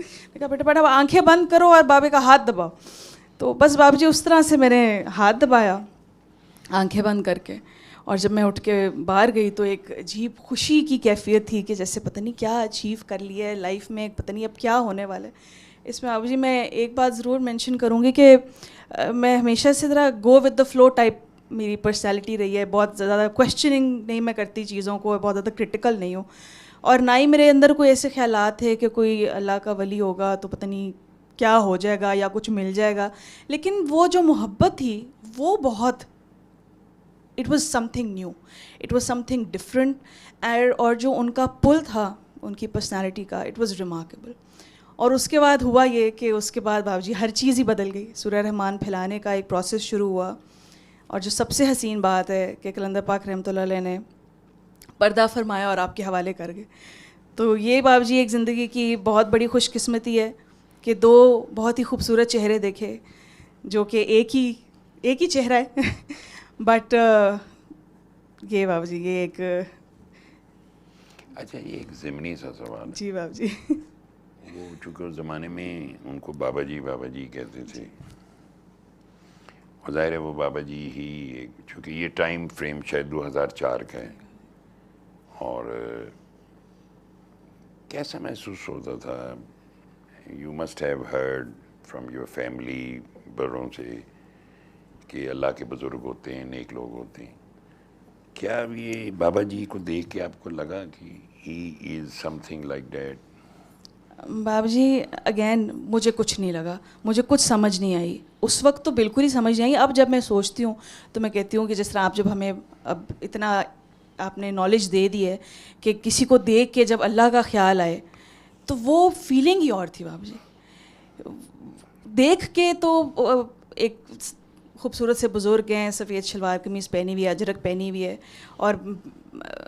نے کہا بیٹا بیٹا آنکھیں بند کرو اور بابے کا ہاتھ دباؤ. تو بس بابا جی اس طرح سے میں نے ہاتھ دبایا آنکھیں بند کر کے, اور جب میں اٹھ کے باہر گئی تو ایک عجیب خوشی کی کیفیت تھی کہ جیسے پتہ نہیں کیا اچیو کر لیا ہے لائف میں, پتہ نہیں اب کیا ہونے والا ہے. اس میں بابا جی میں ایک بات ضرور مینشن کروں گی کہ میں ہمیشہ سے ذرا go with the flow type میری پرسنالٹی رہی ہے. بہت زیادہ کویسچننگ نہیں میں کرتی چیزوں کو, بہت زیادہ کرٹیکل نہیں ہوں, اور نہ ہی میرے اندر کوئی ایسے خیالات تھے کہ کوئی اللہ کا ولی ہوگا تو پتہ نہیں کیا ہو جائے گا یا کچھ مل جائے گا. لیکن وہ جو محبت تھی وہ بہت it was some thing new, it was some thing different. اور جو ان کا پل تھا ان کی پرسنالٹی کا, اٹ واز ریمارکیبل. اور اس کے بعد ہوا یہ کہ اس کے بعد بابا جی ہر چیز ہی بدل گئی. سورہ رحمان پھیلانے کا ایک پروسیس شروع ہوا, اور جو سب سے حسین بات ہے کہ قلندر پاک رحمۃ اللہ علیہ نے پردہ فرمایا اور آپ کے حوالے کر گئے. تو یہ بابا جی ایک زندگی کی بہت بڑی خوش قسمتی ہے کہ دو بہت ہی خوبصورت چہرے دیکھے جو کہ ایک ہی چہرہ ہے بٹ یہ بابا جی یہ ایک اچھا یہ ایک ضمنی سا سوال ہے. جی بابا جی وہ چونکہ اس زمانے میں ان کو بابا جی کہتے تھے, اور ظاہر ہے وہ بابا جی ہی, چونکہ یہ ٹائم فریم شاید 2004 کا ہے, اور کیسا محسوس ہوتا تھا؟ You must have heard from your family بڑوں سے کہ اللہ کے بزرگ ہوتے ہیں, نیک لوگ ہوتے ہیں. کیا یہ بابا جی کو دیکھ کے آپ کو لگا کہ ہی از سم تھنگ لائک دیٹ؟ بابا جی اگین مجھے کچھ نہیں لگا, مجھے کچھ سمجھ نہیں آئی اس وقت, تو بالکل ہی سمجھ نہیں آئی. اب جب میں سوچتی ہوں تو میں کہتی ہوں کہ جس طرح آپ جب ہمیں اب اتنا آپ نے نالج دے دی ہے کہ کسی کو دیکھ کے جب اللہ کا خیال آئے تو وہ فیلنگ ہی اور تھی بابا جی. دیکھ کے تو ایک خوبصورت سے بزرگ ہیں, سفید شلوار قمیص پہنی ہوئی ہے, اجرک پہنی ہوئی ہے, اور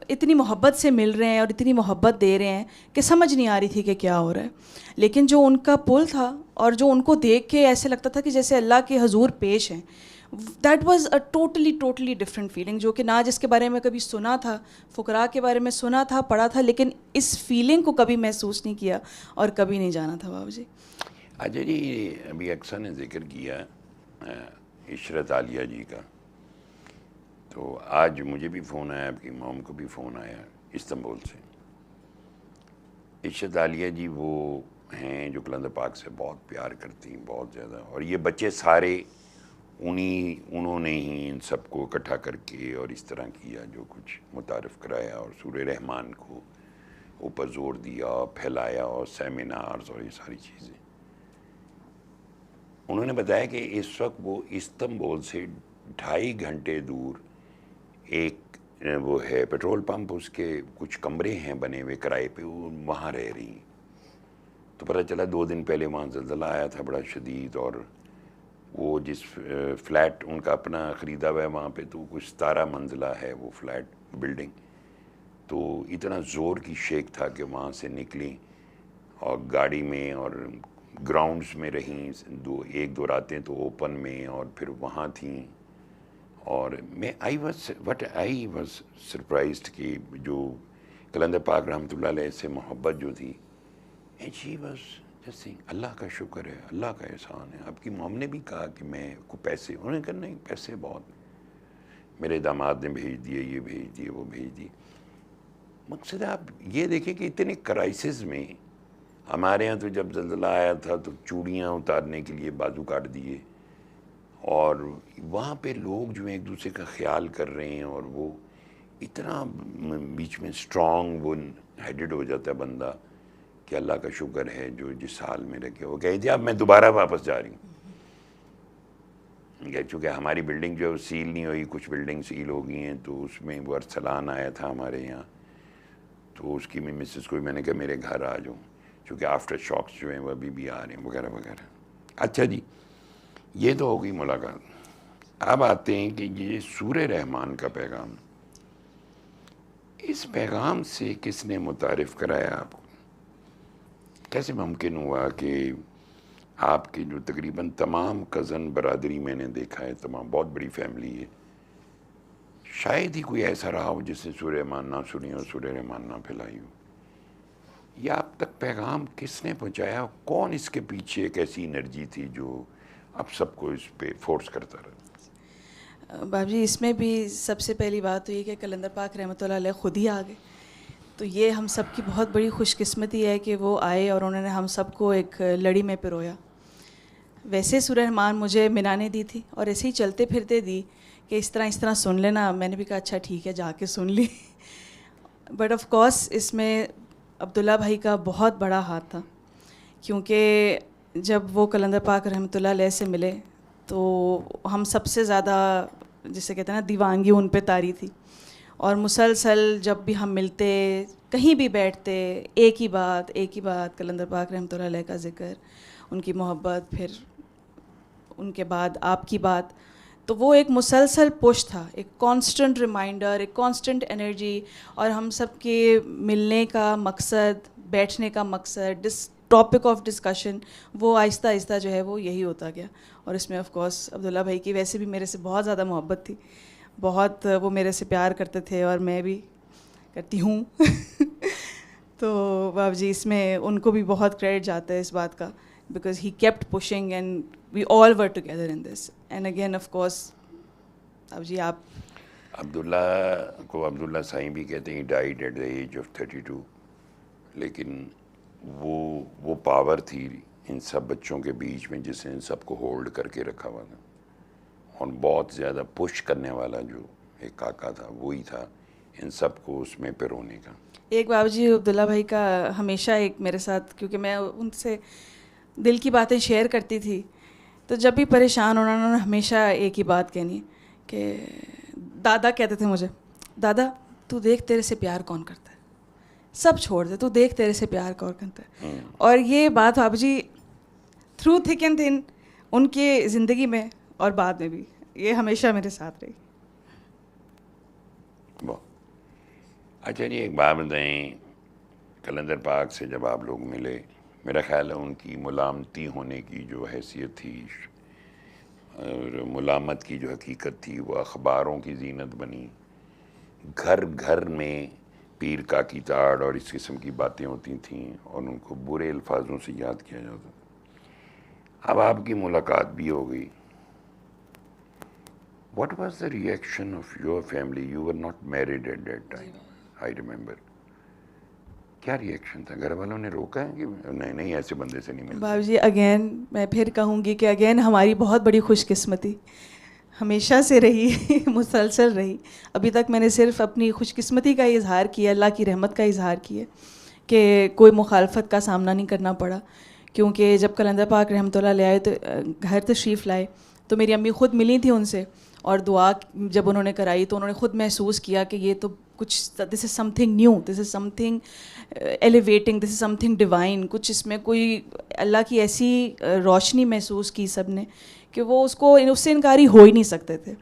اتنی محبت سے مل رہے ہیں اور اتنی محبت دے رہے ہیں کہ سمجھ نہیں آ رہی تھی کہ کیا ہو رہا ہے. لیکن جو ان کا پل تھا اور جو ان کو دیکھ کے ایسے لگتا تھا کہ جیسے اللہ کے حضور پیش ہیں, that was a totally different feeling, جو کہ نہ جس کے بارے میں کبھی سنا تھا, فقراء کے بارے میں سنا تھا, پڑھا تھا, لیکن اس فیلنگ کو کبھی محسوس نہیں کیا اور کبھی نہیں جانا تھا بابا جی. اچھا جی, ابھی اکثر نے ذکر کیا عشرت عالیہ جی کا, تو آج مجھے بھی فون آیا, آپ کی موم کو بھی فون آیا استنبول سے. عشرت عالیہ جی وہ ہیں جو قلندر پاک سے بہت پیار کرتی ہیں, بہت زیادہ, اور یہ بچے سارے انہوں نے ہی ان سب کو اکٹھا کر کے اور اس طرح کیا, جو کچھ متعارف کرایا اور سورہ رحمان کو اوپر زور دیا, پھیلایا, اور سیمینارز اور یہ ساری چیزیں. انہوں نے بتایا کہ اس وقت وہ استنبول سے 2.5 گھنٹے دور ایک وہ ہے پیٹرول پمپ, اس کے کچھ کمرے ہیں بنے ہوئے کرائے پہ, وہ وہاں رہ رہی ہیں. تو پتہ چلا 2 دن پہلے وہاں زلزلہ آیا تھا بڑا شدید, اور وہ جس فلیٹ ان کا اپنا خریدا ہوا ہے وہاں پہ, تو کچھ 17 منزلہ ہے وہ فلیٹ بلڈنگ. تو اتنا زور کی شیک تھا کہ وہاں سے نکلیں اور گاڑی میں اور گراؤنڈز میں رہیں, 1-2 راتیں تو اوپن میں, اور پھر وہاں تھیں. اور میں آئی واز سرپرائزڈ کہ جو قلندر پاک رحمۃ اللہ علیہ سے محبت جو تھی, and she was just saying اللہ کا شکر ہے, اللہ کا احسان ہے. آپ کی موم نے بھی کہا کہ میں کو پیسے, انہوں نے کہا نہیں پیسے بہت, میرے داماد نے بھیج دیے, یہ بھیج دیے, وہ بھیج دیے. مقصد آپ یہ دیکھیں کہ اتنے کرائسس میں, ہمارے ہاں تو جب زلزلہ آیا تھا تو چوڑیاں اتارنے کے لیے بازو کاٹ دیے, اور وہاں پہ لوگ جو ایک دوسرے کا خیال کر رہے ہیں, اور وہ اتنا بیچ میں اسٹرانگ وہ ہیڈڈ ہو جاتا ہے بندہ کہ اللہ کا شکر ہے جو جس حال میں رکھے. وہ کہہ دیا اب میں دوبارہ واپس جا رہی ہوں, چونکہ ہماری بلڈنگ جو ہے سیل نہیں ہوئی, کچھ بلڈنگ سیل ہو گئی ہیں, تو اس میں وہ ارسلان آیا تھا ہمارے یہاں, تو اس کی میں مسز کو میں نے کہا میرے گھر آ جاؤ, چونکہ آفٹر شاکس جو ہیں وہ ابھی بھی آ رہے ہیں وغیرہ وغیرہ. اچھا جی, یہ تو ہو گئی ملاقات. اب آتے ہیں کہ یہ سورہ رحمان کا پیغام, اس پیغام سے کس نے متعارف کرایا آپ کو؟ کیسے ممکن ہوا کہ آپ کے جو تقریباً تمام کزن برادری میں نے دیکھا ہے, تمام بہت بڑی فیملی ہے, شاید ہی کوئی ایسا رہا ہو جس نے سورہ رحمان نہ سنی اور سورہ رحمان نہ پھیلائی ہو. یہ آپ تک پیغام کس نے پہنچایا؟ کون اس کے پیچھے ایک ایسی انرجی تھی جو اب سب کو اس پہ فورس کرتا رہا؟ باپ جی اس میں بھی سب سے پہلی بات تو یہ کہ قلندر پاک رحمۃ اللہ علیہ خود ہی آ گئے. تو یہ ہم سب کی بہت بڑی خوش قسمتی ہے کہ وہ آئے اور انہوں نے ہم سب کو ایک لڑی میں پرویا. ویسے سورہ رحمان مجھے مینا نے دی تھی اور ایسے ہی چلتے پھرتے دی کہ اس طرح سن لینا. میں نے بھی کہا اچھا ٹھیک ہے جا کے سن لی. بٹ آف کورس اس میں عبداللہ بھائی کا بہت بڑا ہاتھ تھا, کیونکہ جب وہ قلندر پاک رحمۃ اللہ علیہ سے ملے تو ہم سب سے زیادہ جسے کہتے ہیں نا دیوانگی ان پہ طاری تھی. اور مسلسل جب بھی ہم ملتے کہیں بھی بیٹھتے ایک ہی بات قلندر پاک رحمۃ اللہ علیہ کا ذکر, ان کی محبت, پھر ان کے بعد آپ کی بات. تو وہ ایک مسلسل پش تھا, ایک کانسٹنٹ ریمائنڈر, ایک کانسٹنٹ انرجی. اور ہم سب کے ملنے کا مقصد, بیٹھنے کا مقصد, ٹاپک آف ڈسکشن وہ آہستہ آہستہ جو ہے وہ یہی ہوتا گیا. اور اس میں آف کورس عبداللہ بھائی کی ویسے بھی میرے سے بہت زیادہ محبت تھی, بہت وہ میرے سے پیار کرتے تھے اور میں بھی کرتی ہوں. تو باپ جی اس میں ان کو بھی بہت کریڈٹ جاتا ہے اس بات کا, because he kept pushing and we all were together in this. And again of course اب جی آپ عبداللہ کو عبداللہ سائیں بھی کہتے ہیں, died at the age of 32. لیکن وہ پاور تھی ان سب بچوں کے بیچ میں جس نے ان سب کو ہولڈ کر کے رکھا ہوا تھا, اور بہت زیادہ پش کرنے والا جو ایک کاکا تھا وہی تھا ان سب کو اس میں پرونے کا. ایک بابا جی عبداللہ بھائی کا ہمیشہ ایک میرے ساتھ, کیونکہ میں ان سے دل کی باتیں شیئر کرتی تھی, تو جب بھی پریشان ہونا انہوں نے ہمیشہ ایک ہی بات کہنی کہ دادا کہتے تھے مجھے, دادا تو دیکھ تیرے سے پیار کون کرتا ہے, سب چھوڑ دے, تو دیکھ تیرے سے پیار کون کرتا ہے. اور یہ بات بابا جی تھرو تھک اینڈ تھن ان کی زندگی میں اور بعد میں بھی یہ ہمیشہ میرے ساتھ رہی. اچھا جی ایک بات بتائیں, قلندر پاک سے جب آپ لوگ ملے, میرا خیال ہے ان کی ملامتی ہونے کی جو حیثیت تھی اور ملامت کی جو حقیقت تھی وہ اخباروں کی زینت بنی. گھر گھر میں پیر کا کی تاڑ اور اس قسم کی باتیں ہوتی تھیں اور ان کو برے الفاظوں سے یاد کیا جاتا. اب آپ کی ملاقات بھی ہو گئی. What was the reaction of your family? You were not married at that time, I remember. کیا ریئیکشن تھا؟ گھر والوں نے روکا ہے کہ نہیں ایسے بندے سے نہیں ملتا؟ بابا جی اگین میں پھر کہوں گی کہ اگین ہماری بہت بڑی خوش قسمتی ہمیشہ سے رہی, مسلسل رہی. ابھی تک میں نے صرف اپنی خوش قسمتی کا اظہار کیا, اللہ کی رحمت کا اظہار کیا کہ کوئی مخالفت کا سامنا نہیں کرنا پڑا. کیونکہ جب قلندر پاک رحمۃ اللہ علیہ آئے تو گھر تشریف لائے تو میری امی خود ملی تھی ان سے, اور دعا جب انہوں نے کرائی تو انہوں نے خود محسوس کیا کہ یہ تو کچھ دس از سم تھنگ نیو, دس از سم تھنگ ایلیویٹنگ, دس از سم تھنگ ڈیوائن. کچھ اس میں کوئی اللہ کی ایسی روشنی محسوس کی سب نے کہ وہ اس سے انکاری ہو ہی نہیں سکتے تھے.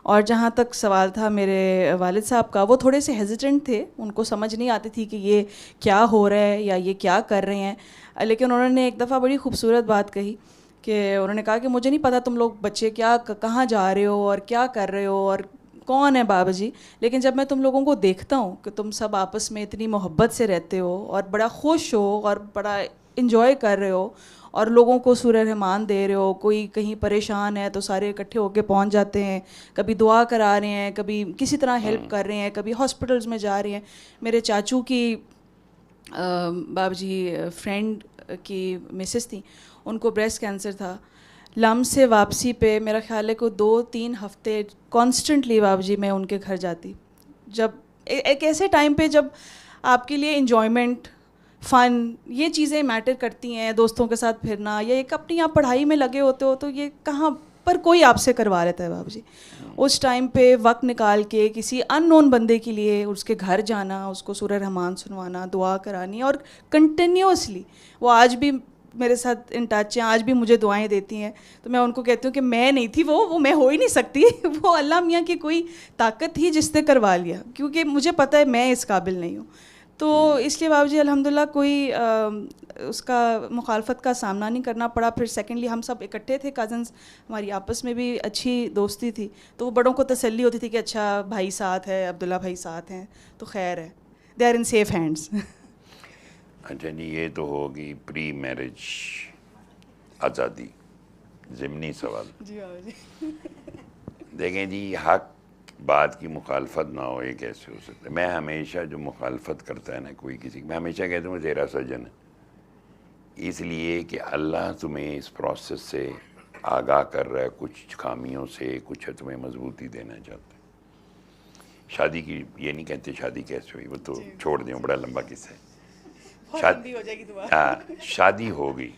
اور جہاں تک سوال تھا میرے والد صاحب کا, وہ تھوڑے سے ہیزیٹنٹ تھے, ان کو سمجھ نہیں آتی تھی کہ یہ کیا ہو رہا ہے یا یہ کیا کر رہے ہیں. لیکن انہوں نے ایک دفعہ بڑی خوبصورت بات کہی کہ انہوں نے کہا کہ مجھے نہیں پتہ تم لوگ بچے کہاں جا رہے ہو اور کیا کر رہے ہو اور کون ہے بابا جی, لیکن جب میں تم لوگوں کو دیکھتا ہوں کہ تم سب آپس میں اتنی محبت سے رہتے ہو اور بڑا خوش ہو اور بڑا انجوائے کر رہے ہو اور لوگوں کو سورہ رحمان دے رہے ہو, کوئی کہیں پریشان ہے تو سارے اکٹھے ہو کے پہنچ جاتے ہیں, کبھی دعا کرا رہے ہیں, کبھی کسی طرح ہیلپ کر رہے ہیں, کبھی ہاسپٹلز میں جا رہے ہیں. میرے چاچو کی بابا جی فرینڈ کی مسز تھیں, ان کو بریسٹ کینسر تھا. لم سے واپسی پہ میرا خیال ہے کہ 2-3 ہفتے کانسٹنٹلی بابا جی میں ان کے گھر جاتی, جب ایک ایسے ٹائم پہ جب آپ کے لیے انجوائمنٹ, فن, یہ چیزیں میٹر کرتی ہیں, دوستوں کے ساتھ پھرنا, یا ایک اپنی آپ پڑھائی میں لگے ہوتے ہو تو یہ کہاں پر کوئی آپ سے کروا لیتا ہے بابا جی. اس ٹائم پہ وقت نکال کے کسی ان نون بندے کے لیے اس کے گھر جانا, اس کو سورہ رحمان سنوانا, دعا کرانی, اور کنٹینیوسلی وہ آج بھی میرے ساتھ ان ٹچ ہیں, آج بھی مجھے دعائیں دیتی ہیں. تو میں ان کو کہتی ہوں کہ میں نہیں تھی, وہ میں ہو ہی نہیں سکتی, وہ اللہ میاں کی کوئی طاقت تھی جس نے کروا لیا, کیونکہ مجھے پتہ ہے میں اس قابل نہیں ہوں. تو اس لیے بابا جی الحمدللہ کوئی اس کا مخالفت کا سامنا نہیں کرنا پڑا. پھر سیکنڈلی ہم سب اکٹھے تھے کزنس, ہماری آپس میں بھی اچھی دوستی تھی, تو وہ بڑوں کو تسلی ہوتی تھی کہ اچھا بھائی ساتھ ہے, عبداللہ بھائی ساتھ ہیں, تو خیر ہے, they are in safe hands. اچھا جی، یہ تو ہوگی پری میرج آزادی، ضمنی سوال. جی بابا جی. دیکھیں جی، حق بات کی مخالفت نہ ہو، یہ کیسے ہو سکتا ہے؟ میں ہمیشہ جو مخالفت کرتا ہے نا کوئی کسی کی، میں ہمیشہ کہتا ہوں تیرا سجن ہے، اس لیے کہ اللہ تمہیں اس پروسیس سے آگاہ کر رہا ہے، کچھ خامیوں سے، کچھ تمہیں مضبوطی دینا چاہتا ہے. شادی کی یہ نہیں کہتے شادی کیسے ہوئی، وہ تو چھوڑ دیں، بڑا لمبا قصہ ہے. بہت لمبی ہو جائے گی دعا. شادی ہو گئی.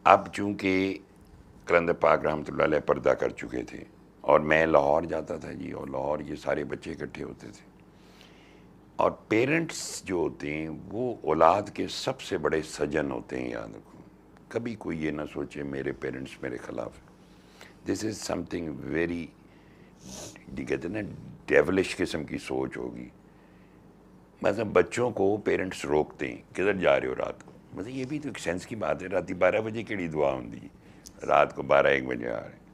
اب چونکہ کلندر پاک رحمۃ اللہ علیہ پردہ کر چکے تھے، اور میں لاہور جاتا تھا جی، اور لاہور یہ سارے بچے اکٹھے ہوتے تھے، اور پیرنٹس جو ہوتے ہیں وہ اولاد کے سب سے بڑے سجن ہوتے ہیں. یاد رکھو، کبھی کوئی یہ نہ سوچے میرے پیرنٹس میرے خلاف. دس از سم تھنگ ویری، کہتے ہیں نا، ڈیولش قسم کی سوچ ہوگی. مطلب بچوں کو پیرنٹس روکتے ہیں، کدھر جا رہے ہو رات کو؟ مطلب یہ بھی تو ایک سینس کی بات ہے. رات 12 بجے کیڑی دعا ہوندی، رات کو 12-1 بجے آ رہے ہیں.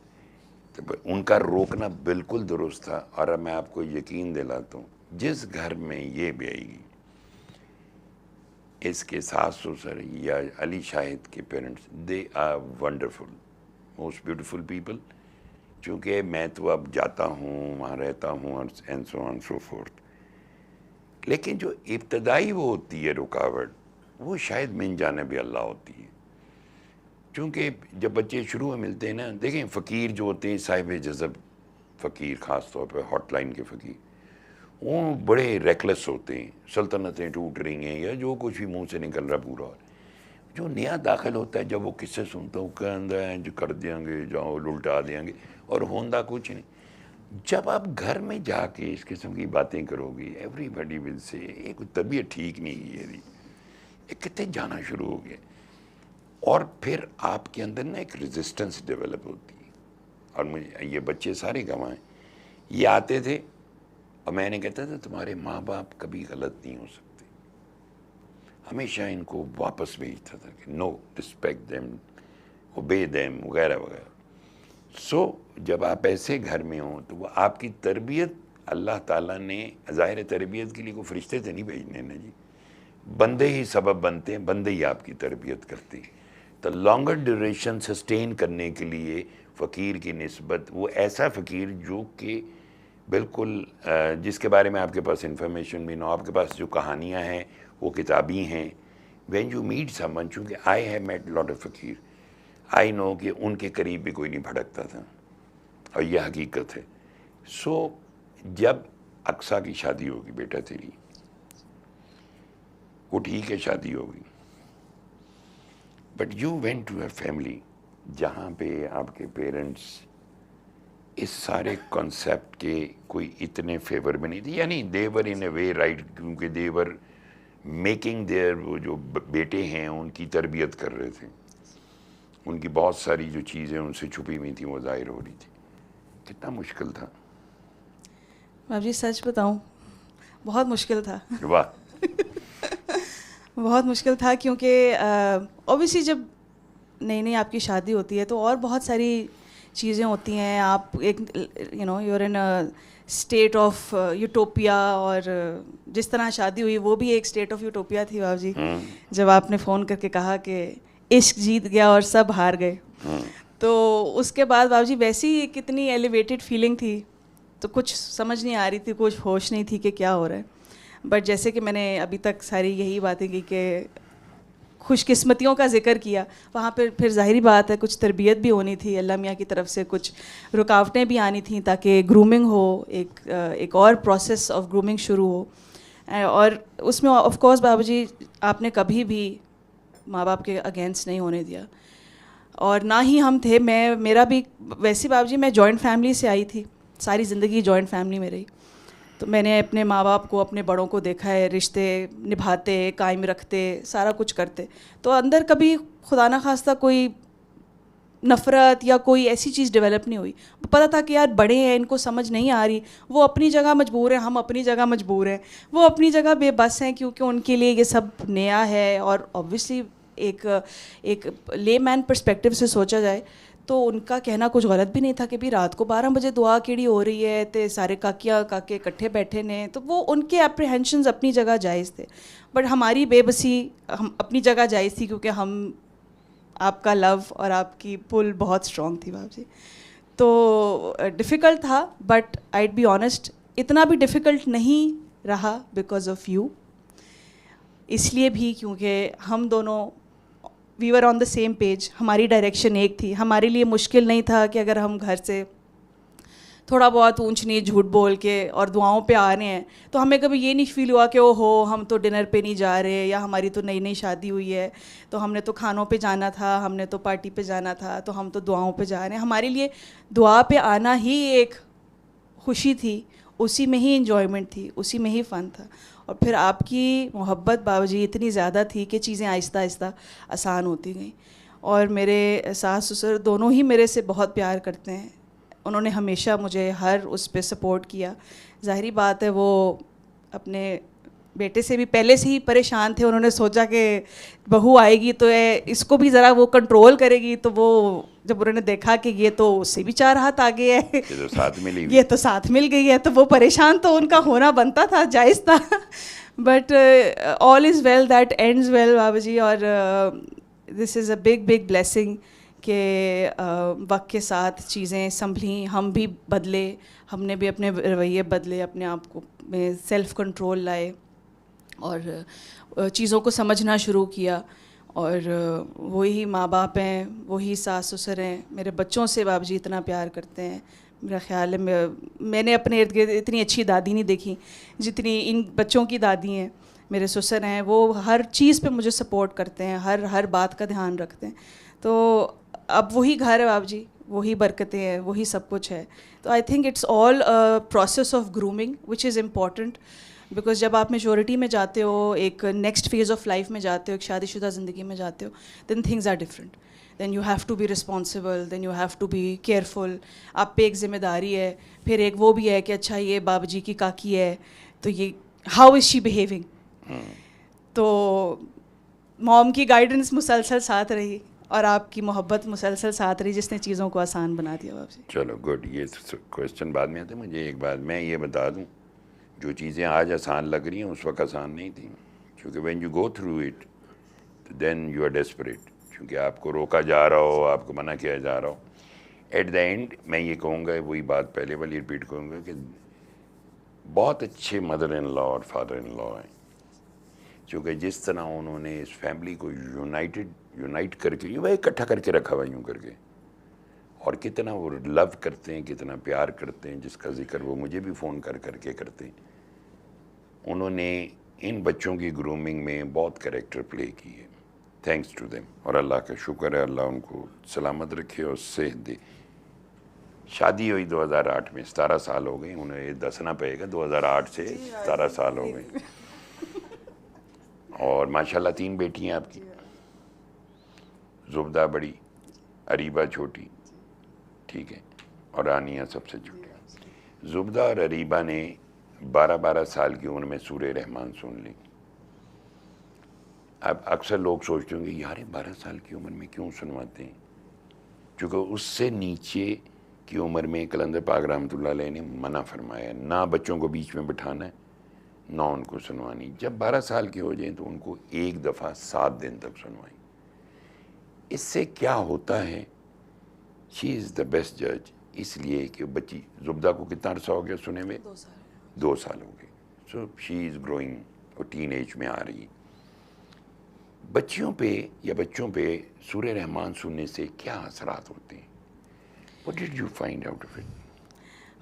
تو ان کا روکنا بالکل درست تھا. اور میں آپ کو یقین دلاتا ہوں، جس گھر میں یہ بیائی گی، اس کے ساس سسر یا علی شاہد کے parents, they are wonderful, most beautiful people. چونکہ میں تو اب جاتا ہوں، وہاں رہتا ہوں، and so on so forth. لیکن جو ابتدائی وہ ہوتی ہے رکاوٹ، وہ شاید من جانب اللہ ہوتی ہے. چونکہ جب بچے شروع میں ملتے ہیں نا، دیکھیں فقیر جو ہوتے ہیں، صاحب جذب فقیر، خاص طور پہ ہاٹ لائن کے فقیر، وہ بڑے ریکلس ہوتے ہیں. سلطنتیں ٹوٹ رہی ہیں یا جو کچھ بھی منہ سے نکل رہا پورا. جو نیا داخل ہوتا ہے، جب وہ قصے سنتا ہوں، کہندا ہے جو کر دیں گے، جاؤ للٹا دیں گے، اور ہوندا کچھ نہیں. جب آپ گھر میں جا کے اس قسم کی باتیں کرو گی، ایوری بڈی ول سے ایک طبیعت ٹھیک نہیں ہے، یہ کتنے جانا شروع ہو گیا. اور پھر آپ کے اندر نا ایک ریزسٹنس ڈیولپ ہوتی ہے. اور مجھے یہ بچے سارے گواہ ہیں، یہ آتے تھے اور میں نے کہتا تھا تمہارے ماں باپ کبھی غلط نہیں ہو سکتے. ہمیشہ ان کو واپس بھیجتا تھا کہ نو، رسپیکٹ دیم، اوبے دیم، وغیرہ وغیرہ. سو جب آپ ایسے گھر میں ہوں تو وہ آپ کی تربیت، اللہ تعالیٰ نے ظاہر تربیت کے لیے کوئی فرشتے تو نہیں بھیجنے نا جی، بندے ہی سبب بنتے ہیں، بندے ہی آپ کی تربیت کرتے ہیں. تو لانگر ڈیوریشن سسٹین کرنے کے لیے فقیر کی نسبت، وہ ایسا فقیر جو کہ بالکل جس کے بارے میں آپ کے پاس انفارمیشن بھی نہ ہو، آپ کے پاس جو کہانیاں ہیں وہ کتابی ہیں. When you meet someone, چونکہ I have met lot of فقیر، آئی نو کہ ان کے قریب بھی کوئی نہیں بھڑکتا تھا، اور یہ حقیقت ہے. سو جب اقصیٰ کی شادی ہوگی بیٹا تیری، وہ ٹھیک ہے شادی ہوگی، but you went to a family جہاں پہ آپ کے پیرنٹس اس سارے کانسیپٹ کے کوئی اتنے فیور میں نہیں تھے. یعنی دیور ان اے وے رائٹ، کیونکہ دیور میکنگ دیئر، وہ جو بیٹے ہیں ان کی تربیت کر رہے تھے، ان کی بہت ساری جو چیزیں ان سے چھپی ہوئی تھیں وہ ظاہر ہو رہی تھی. کتنا مشکل تھا باپ جی سچ بتاؤں، بہت مشکل تھا. واہ. بہت مشکل تھا، کیونکہ اوبیسلی جب نئی نئی آپ کی شادی ہوتی ہے تو اور بہت ساری چیزیں ہوتی ہیں. آپ ایک you are in state of utopia, اور جس طرح شادی ہوئی وہ بھی ایک اسٹیٹ آف یوٹوپیا تھی باپ جی. جب آپ نے فون کر کے کہا کہ عشق جیت گیا اور سب ہار گئے، تو اس کے بعد باپ جی ویسی کتنی ایلیویٹڈ فیلنگ تھی، تو کچھ سمجھ نہیں آ رہی تھی، کچھ ہوش نہیں تھی کہ کیا ہو رہا ہے. بٹ جیسے کہ میں نے ابھی تک ساری یہی باتیں کی کہ خوش قسمتیوں کا ذکر کیا، وہاں پھر ظاہری بات ہے کچھ تربیت بھی ہونی تھی اللہ میاں کی طرف سے، کچھ رکاوٹیں بھی آنی تھیں تاکہ گرومنگ ہو، ایک اور پروسیس آف گرومنگ شروع ہو. اور اس میں آف کورس بابا جی آپ نے کبھی بھی ماں باپ کے اگینسٹ نہیں ہونے دیا، اور نہ ہی ہم تھے. میرا بھی ویسے بابا جی میں جوائنٹ فیملی سے آئی تھی، ساری زندگی جوائنٹ فیملی میں رہی، تو میں نے اپنے ماں باپ کو، اپنے بڑوں کو دیکھا ہے رشتے نبھاتے، قائم رکھتے، سارا کچھ کرتے. تو اندر کبھی خدا نہ خواستہ کوئی نفرت یا کوئی ایسی چیز ڈیولپ نہیں ہوئی. پتہ تھا کہ یار بڑے ہیں، ان کو سمجھ نہیں آ رہی، وہ اپنی جگہ مجبور ہیں، ہم اپنی جگہ مجبور ہیں. وہ اپنی جگہ بے بس ہیں کیونکہ ان کے لیے یہ سب نیا ہے. اور اوبویسلی ایک لے مین پرسپیکٹیو سے سوچا جائے تو ان کا کہنا کچھ غلط بھی نہیں تھا کہ بھی رات کو 12 بجے دعا کیڑی ہو رہی ہے تے سارے کاکیاں کاکے اکٹھے بیٹھے نے, تو وہ ان کے اپریہینشنز اپنی جگہ جائز تھے, بٹ ہماری بے بسی ہم اپنی جگہ جائز تھی کیونکہ ہم آپ کا لو اور آپ کی پل بہت اسٹرانگ تھی باپ جی. تو ڈیفیکلٹ تھا, بٹ آئیڈ بی آنیسٹ اتنا بھی ڈیفیکلٹ نہیں رہا بیکاز آف یو. اس لیے بھی کیونکہ ہم دونوں وی ور آن دا سیم پیج, ہماری ڈائریکشن ایک تھی. ہمارے لیے مشکل نہیں تھا کہ اگر ہم گھر سے تھوڑا بہت اونچ نیچ جھوٹ بول کے اور دعاؤں پہ آ رہے ہیں تو ہمیں کبھی یہ نہیں فیل ہوا کہ او ہو ہم تو ڈنر پہ نہیں جا رہے, یا ہماری تو نئی نئی شادی ہوئی ہے تو ہم نے تو کھانوں پہ جانا تھا, ہم نے تو پارٹی پہ جانا تھا, تو ہم تو دعاؤں پہ جا رہے ہیں. ہمارے لیے دعا پہ آنا ہی ایک خوشی تھی, اسی میں ہی انجوائمنٹ تھی, اسی میں ہی فن تھا. اور پھر آپ کی محبت بابا جی اتنی زیادہ تھی کہ چیزیں آہستہ آہستہ آسان ہوتی گئیں. اور میرے ساس سسر دونوں ہی میرے سے بہت پیار کرتے ہیں, انہوں نے ہمیشہ مجھے ہر اس پہ سپورٹ کیا. ظاہری بات ہے وہ اپنے بیٹے سے بھی پہلے سے ہی پریشان تھے, انہوں نے سوچا کہ بہو آئے گی تو اس کو بھی ذرا وہ کنٹرول کرے گی, تو وہ جب انہوں نے دیکھا کہ یہ تو اس سے بھی 4 ہاتھ آگے ہے, یہ تو ساتھ مل گئی ہے, تو وہ پریشان تو ان کا ہونا بنتا تھا, جائز تھا. But all is well that ends well بابا جی. اور this is a big big blessing کہ وقت کے ساتھ چیزیں سنبھلیں, ہم بھی بدلے, ہم نے بھی اپنے رویے بدلے, اپنے آپ کو میں سیلف کنٹرول لائے اور چیزوں کو سمجھنا شروع کیا. اور وہی ماں باپ ہیں, وہی ساس سسر ہیں, میرے بچوں سے بابا جی اتنا پیار کرتے ہیں. میرا خیال ہے میں نے اپنے ارد گرد اتنی اچھی دادی نہیں دیکھی جتنی ان بچوں کی دادی ہیں. میرے سسر ہیں, وہ ہر چیز پہ مجھے سپورٹ کرتے ہیں, ہر بات کا دھیان رکھتے ہیں. تو اب وہی گھر ہے بابا جی, وہی برکتیں ہیں, وہی سب کچھ ہے. تو I think it's all process of grooming which is important, because جب آپ میچورٹی میں جاتے ہو, ایک نیکسٹ فیز آف لائف میں جاتے ہو, ایک شادی شدہ زندگی میں جاتے ہو, then things are different. Then you have to be responsible, then you have to be careful. آپ پہ ایک ذمہ داری ہے. پھر ایک وہ بھی ہے کہ اچھا یہ بابا جی کی کاکی ہے تو یہ ہاؤ از شی بیہیونگ. تو موم کی گائیڈنس مسلسل ساتھ رہی اور آپ کی محبت مسلسل ساتھ رہی, جس نے چیزوں کو آسان بنا دیا بابا جی. چلو گڈ. یہ کویشچن بعد میں آتے. مجھے ایک بات میں یہ بتا دوں, جو چیزیں آج آسان لگ رہی ہیں اس وقت آسان نہیں تھیں, کیونکہ when you go through it then you are desperate, کیونکہ آپ کو روکا جا رہا ہو, آپ کو منع کیا جا رہا ہو. ایٹ دا اینڈ میں یہ کہوں گا, وہی بات پہلے والی ریپیٹ کروں گا کہ بہت اچھے مدر ان لا اور فادر ان لا ہیں, کیونکہ جس طرح انہوں نے اس فیملی کو یونائٹ کر کے یوں اکٹھا کر کے رکھا ہوا یوں کر کے, اور کتنا وہ لو کرتے ہیں, کتنا پیار کرتے ہیں, جس کا ذکر وہ مجھے بھی فون کر کے کرتے ہیں. انہوں نے ان بچوں کی گرومنگ میں بہت کریکٹر پلے کی ہے. Thanks to them. اور اللہ کا شکر ہے, اللہ ان کو سلامت رکھے اور صحت دے. شادی ہوئی 2008 میں, 17 سال ہو گئے. انہیں یہ دسنا پڑے گا 2008 سے 17 سال ہو گئے. اور ماشاءاللہ 3 بیٹی ہیں آپ کی, زبدہ بڑی, اریبہ چھوٹی, ٹھیک ہے, اور رانیہ سب سے چھوٹی. زبدہ اور اریبہ نے 12 سال کی عمر میں سورہ رحمان سن لی. اب اکثر لوگ سوچتے ہوں گے یار 12 سال کی عمر میں کیوں سنواتے ہیں, کیونکہ اس سے نیچے کی عمر میں کلندر پاک رحمۃ اللہ علیہ نے منع فرمایا, نہ بچوں کو بیچ میں بٹھانا ہے, نہ ان کو سنوانی. جب 12 سال کے ہو جائیں تو ان کو ایک دفعہ 7 دن تک سنوائیں. اس سے کیا ہوتا ہے, شی از دا بیسٹ جج. اس لیے کہ بچی زبدہ کو کتنا عرصہ ہو گیا سنے میں, 2 سال ہو گئے. سو شی از گروئنگ, وہ ٹین ایج میں آ رہی ہے. بچیوں پہ یا بچوں پہ سورہ رحمان سننے سے کیا اثرات ہوتے ہیں؟ What did you find out of it?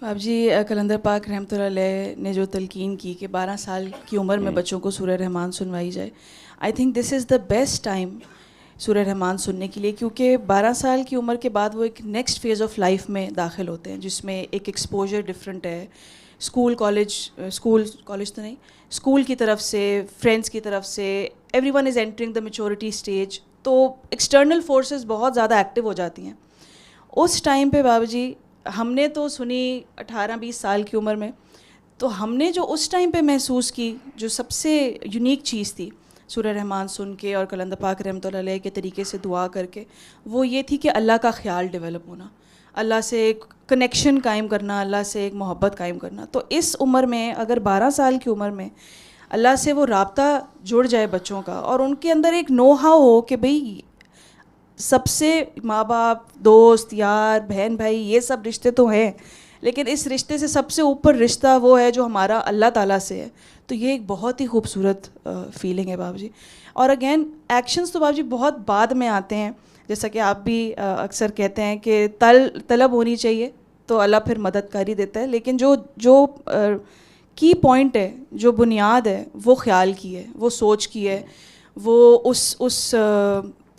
باب جی کلندر پاک رحمۃ اللہ علیہ نے جو تلقین کی کہ 12 سال کی عمر میں بچوں کو سورہ رحمان سنوائی جائے, I think this is the best time سورہ رحمان سننے کے لیے, کیونکہ 12 سال کی عمر کے بعد وہ ایک نیکسٹ فیز آف لائف میں داخل ہوتے ہیں, جس میں ایک ایکسپوجر ڈفرینٹ ہے. اسکول کالج تو نہیں, اسکول کی طرف سے, فرینڈس کی طرف سے, every one is entering the maturity stage, تو ایکسٹرنل فورسز بہت زیادہ ایکٹیو ہو جاتی ہیں. اس ٹائم پہ بابا جی ہم نے تو سنی 18-20 سال کی عمر میں, تو ہم نے جو اس ٹائم پہ محسوس کی جو سب سے یونیک چیز تھی, سورہ رحمان سن کے اور قلندر پاک رحمۃ اللہ علیہ کے طریقے سے دعا کر کے، وہ یہ تھی کہ اللہ کا خیال ڈیولپ ہونا، اللہ سے ایک کنیکشن قائم کرنا، اللہ سے ایک محبت قائم کرنا. تو اس عمر میں، اگر 12 سال کی عمر میں اللہ سے وہ رابطہ جڑ جائے بچوں کا، اور ان کے اندر ایک نو ہاؤ ہو کہ بھئی سب سے ماں باپ، دوست، یار، بہن بھائی، یہ سب رشتے تو ہیں، لیکن اس رشتے سے سب سے اوپر رشتہ وہ ہے جو ہمارا اللہ تعالیٰ سے ہے. تو یہ ایک بہت ہی خوبصورت فیلنگ ہے بابا جی. اور اگین ایکشنز تو بابا جی بہت بعد میں آتے ہیں، جیسا کہ آپ بھی اکثر کہتے ہیں کہ طلب ہونی چاہیے تو اللہ پھر مدد کر ہی دیتا ہے، لیکن جو کی پوائنٹ ہے، جو بنیاد ہے، وہ خیال کی ہے، وہ سوچ کی ہے، وہ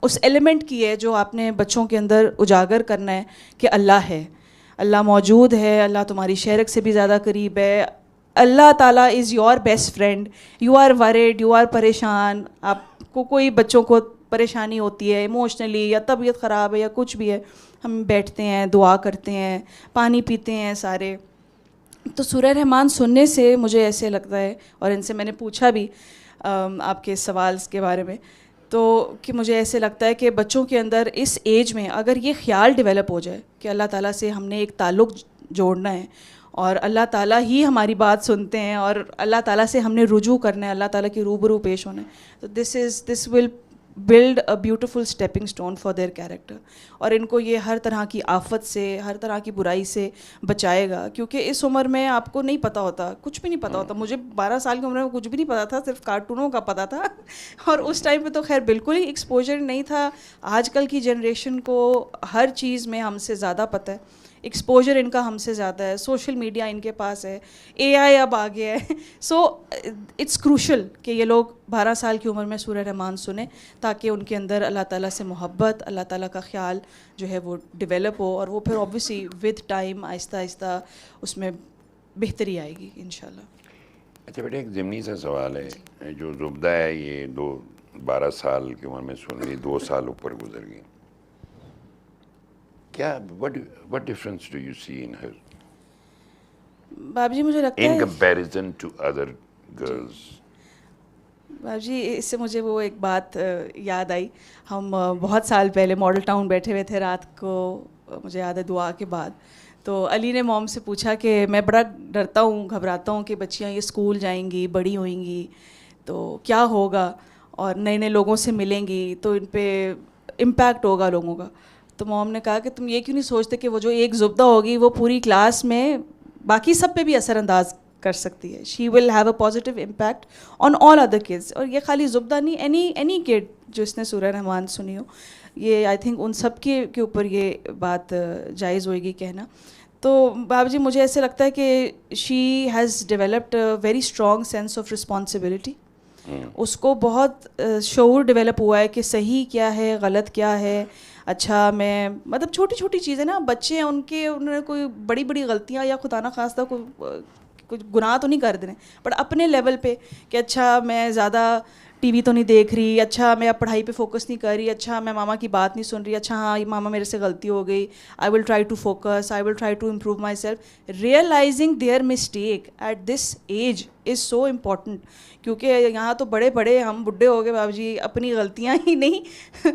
اس ایلیمنٹ کی ہے جو آپ نے بچوں کے اندر اجاگر کرنا ہے کہ اللہ ہے، اللہ موجود ہے، اللہ تمہاری شہرک سے بھی زیادہ قریب ہے، اللہ تعالیٰ is your best friend, you are worried, you are پریشان، آپ کو کوئی بچوں کو پریشانی ہوتی ہے ایموشنلی یا طبیعت خراب ہے یا کچھ بھی ہے، ہم بیٹھتے ہیں، دعا کرتے ہیں، پانی پیتے ہیں سارے. تو سورہ رحمان سننے سے مجھے ایسے لگتا ہے، اور ان سے میں نے پوچھا بھی آپ کے سوال کے بارے میں، تو کہ مجھے ایسے لگتا ہے کہ بچوں کے اندر اس ایج میں اگر یہ خیال ڈیولپ ہو جائے کہ اللہ تعالیٰ سے ہم نے ایک تعلق جوڑنا ہے اور اللہ تعالیٰ ہی ہماری بات سنتے ہیں اور اللہ تعالیٰ سے ہم نے رجوع کرنا ہے، اللہ تعالیٰ کے روبرو پیش ہونا ہے، تو this will build a beautiful stepping stone for their character. اور ان کو یہ ہر طرح کی آفت سے، ہر طرح کی برائی سے بچائے گا، کیونکہ اس عمر میں آپ کو نہیں پتہ ہوتا، کچھ بھی نہیں پتہ ہوتا. مجھے 12 سال کی عمر میں کچھ بھی نہیں پتہ تھا، صرف کارٹونوں کا پتہ تھا اور اس ٹائم پہ تو خیر بالکل ہی ایکسپوجر نہیں تھا. آج کل کی جنریشن کو ہر چیز میں ہم سے زیادہ پتہ ہے، ایکسپوجر ان کا ہم سے زیادہ ہے، سوشل میڈیا ان کے پاس ہے، اے آئی اب آ گیا ہے. سو اٹس کروشل کہ یہ لوگ 12 سال کی عمر میں سورہ رحمان سنیں تاکہ ان کے اندر اللہ تعالیٰ سے محبت، اللہ تعالیٰ کا خیال جو ہے وہ ڈیولپ ہو، اور وہ پھر اوبویسلی ود ٹائم آہستہ آہستہ اس میں بہتری آئے گی انشاءاللہ. اچھا بیٹا، ایک ضمنی سا سوال ہے، جو زبدہ ہے یہ 12 سال کی عمر میں سن رہی، 2 سال اوپر گزر گئی، کیا what difference do you see in her باب جی مجھے لگتا in ہے comparison to other girls؟ باب جی اس سے مجھے وہ ایک بات یاد آئی. ہم بہت سال پہلے ماڈل ٹاؤن بیٹھے ہوئے تھے رات کو، مجھے یاد ہے دعا کے بعد، تو علی نے موم سے پوچھا کہ میں بڑا ڈرتا ہوں، گھبراتا ہوں کہ بچیاں یہ اسکول جائیں گی، بڑی ہوئیں گی تو کیا ہوگا، اور نئے نئے لوگوں سے ملیں گی تو ان پہ امپیکٹ ہوگا لوگوں کا. تو موم نے کہا کہ تم یہ کیوں نہیں سوچتے کہ وہ جو ایک زبدہ ہوگی وہ پوری کلاس میں باقی سب پہ بھی اثر انداز کر سکتی ہے. She will have a positive impact on all other kids. اور یہ خالی زبدہ نہیں، اینی کڈ جو اس نے سورہ رحمان سنی ہو، یہ آئی تھنک ان سب کے اوپر یہ بات جائز ہوئے گی کہنا. تو بابا جی مجھے ایسے لگتا ہے کہ she has developed very strong sense of responsibility. اس کو بہت شعور ڈیولپ ہوا ہے کہ صحیح کیا ہے، غلط کیا ہے. اچھا میں مطلب چھوٹی چھوٹی چیزیں نا، بچے ہیں انہوں نے کوئی بڑی بڑی غلطیاں یا خدا نخواستہ کچھ گناہ تو نہیں کر دینے، بٹ اپنے لیول پہ کہ اچھا میں زیادہ ٹی وی تو نہیں دیکھ رہی، اچھا میں اب پڑھائی پہ فوکس نہیں کر رہی، اچھا میں ماما کی بات نہیں سن رہی، اچھا ہاں یہ ماما میرے سے غلطی ہو گئی، I will try to focus, I will try to improve myself. Realising their mistake at this age is so important. کیونکہ یہاں تو بڑے ہم بڈھے ہو گئے بابا جی، اپنی غلطیاں ہی نہیں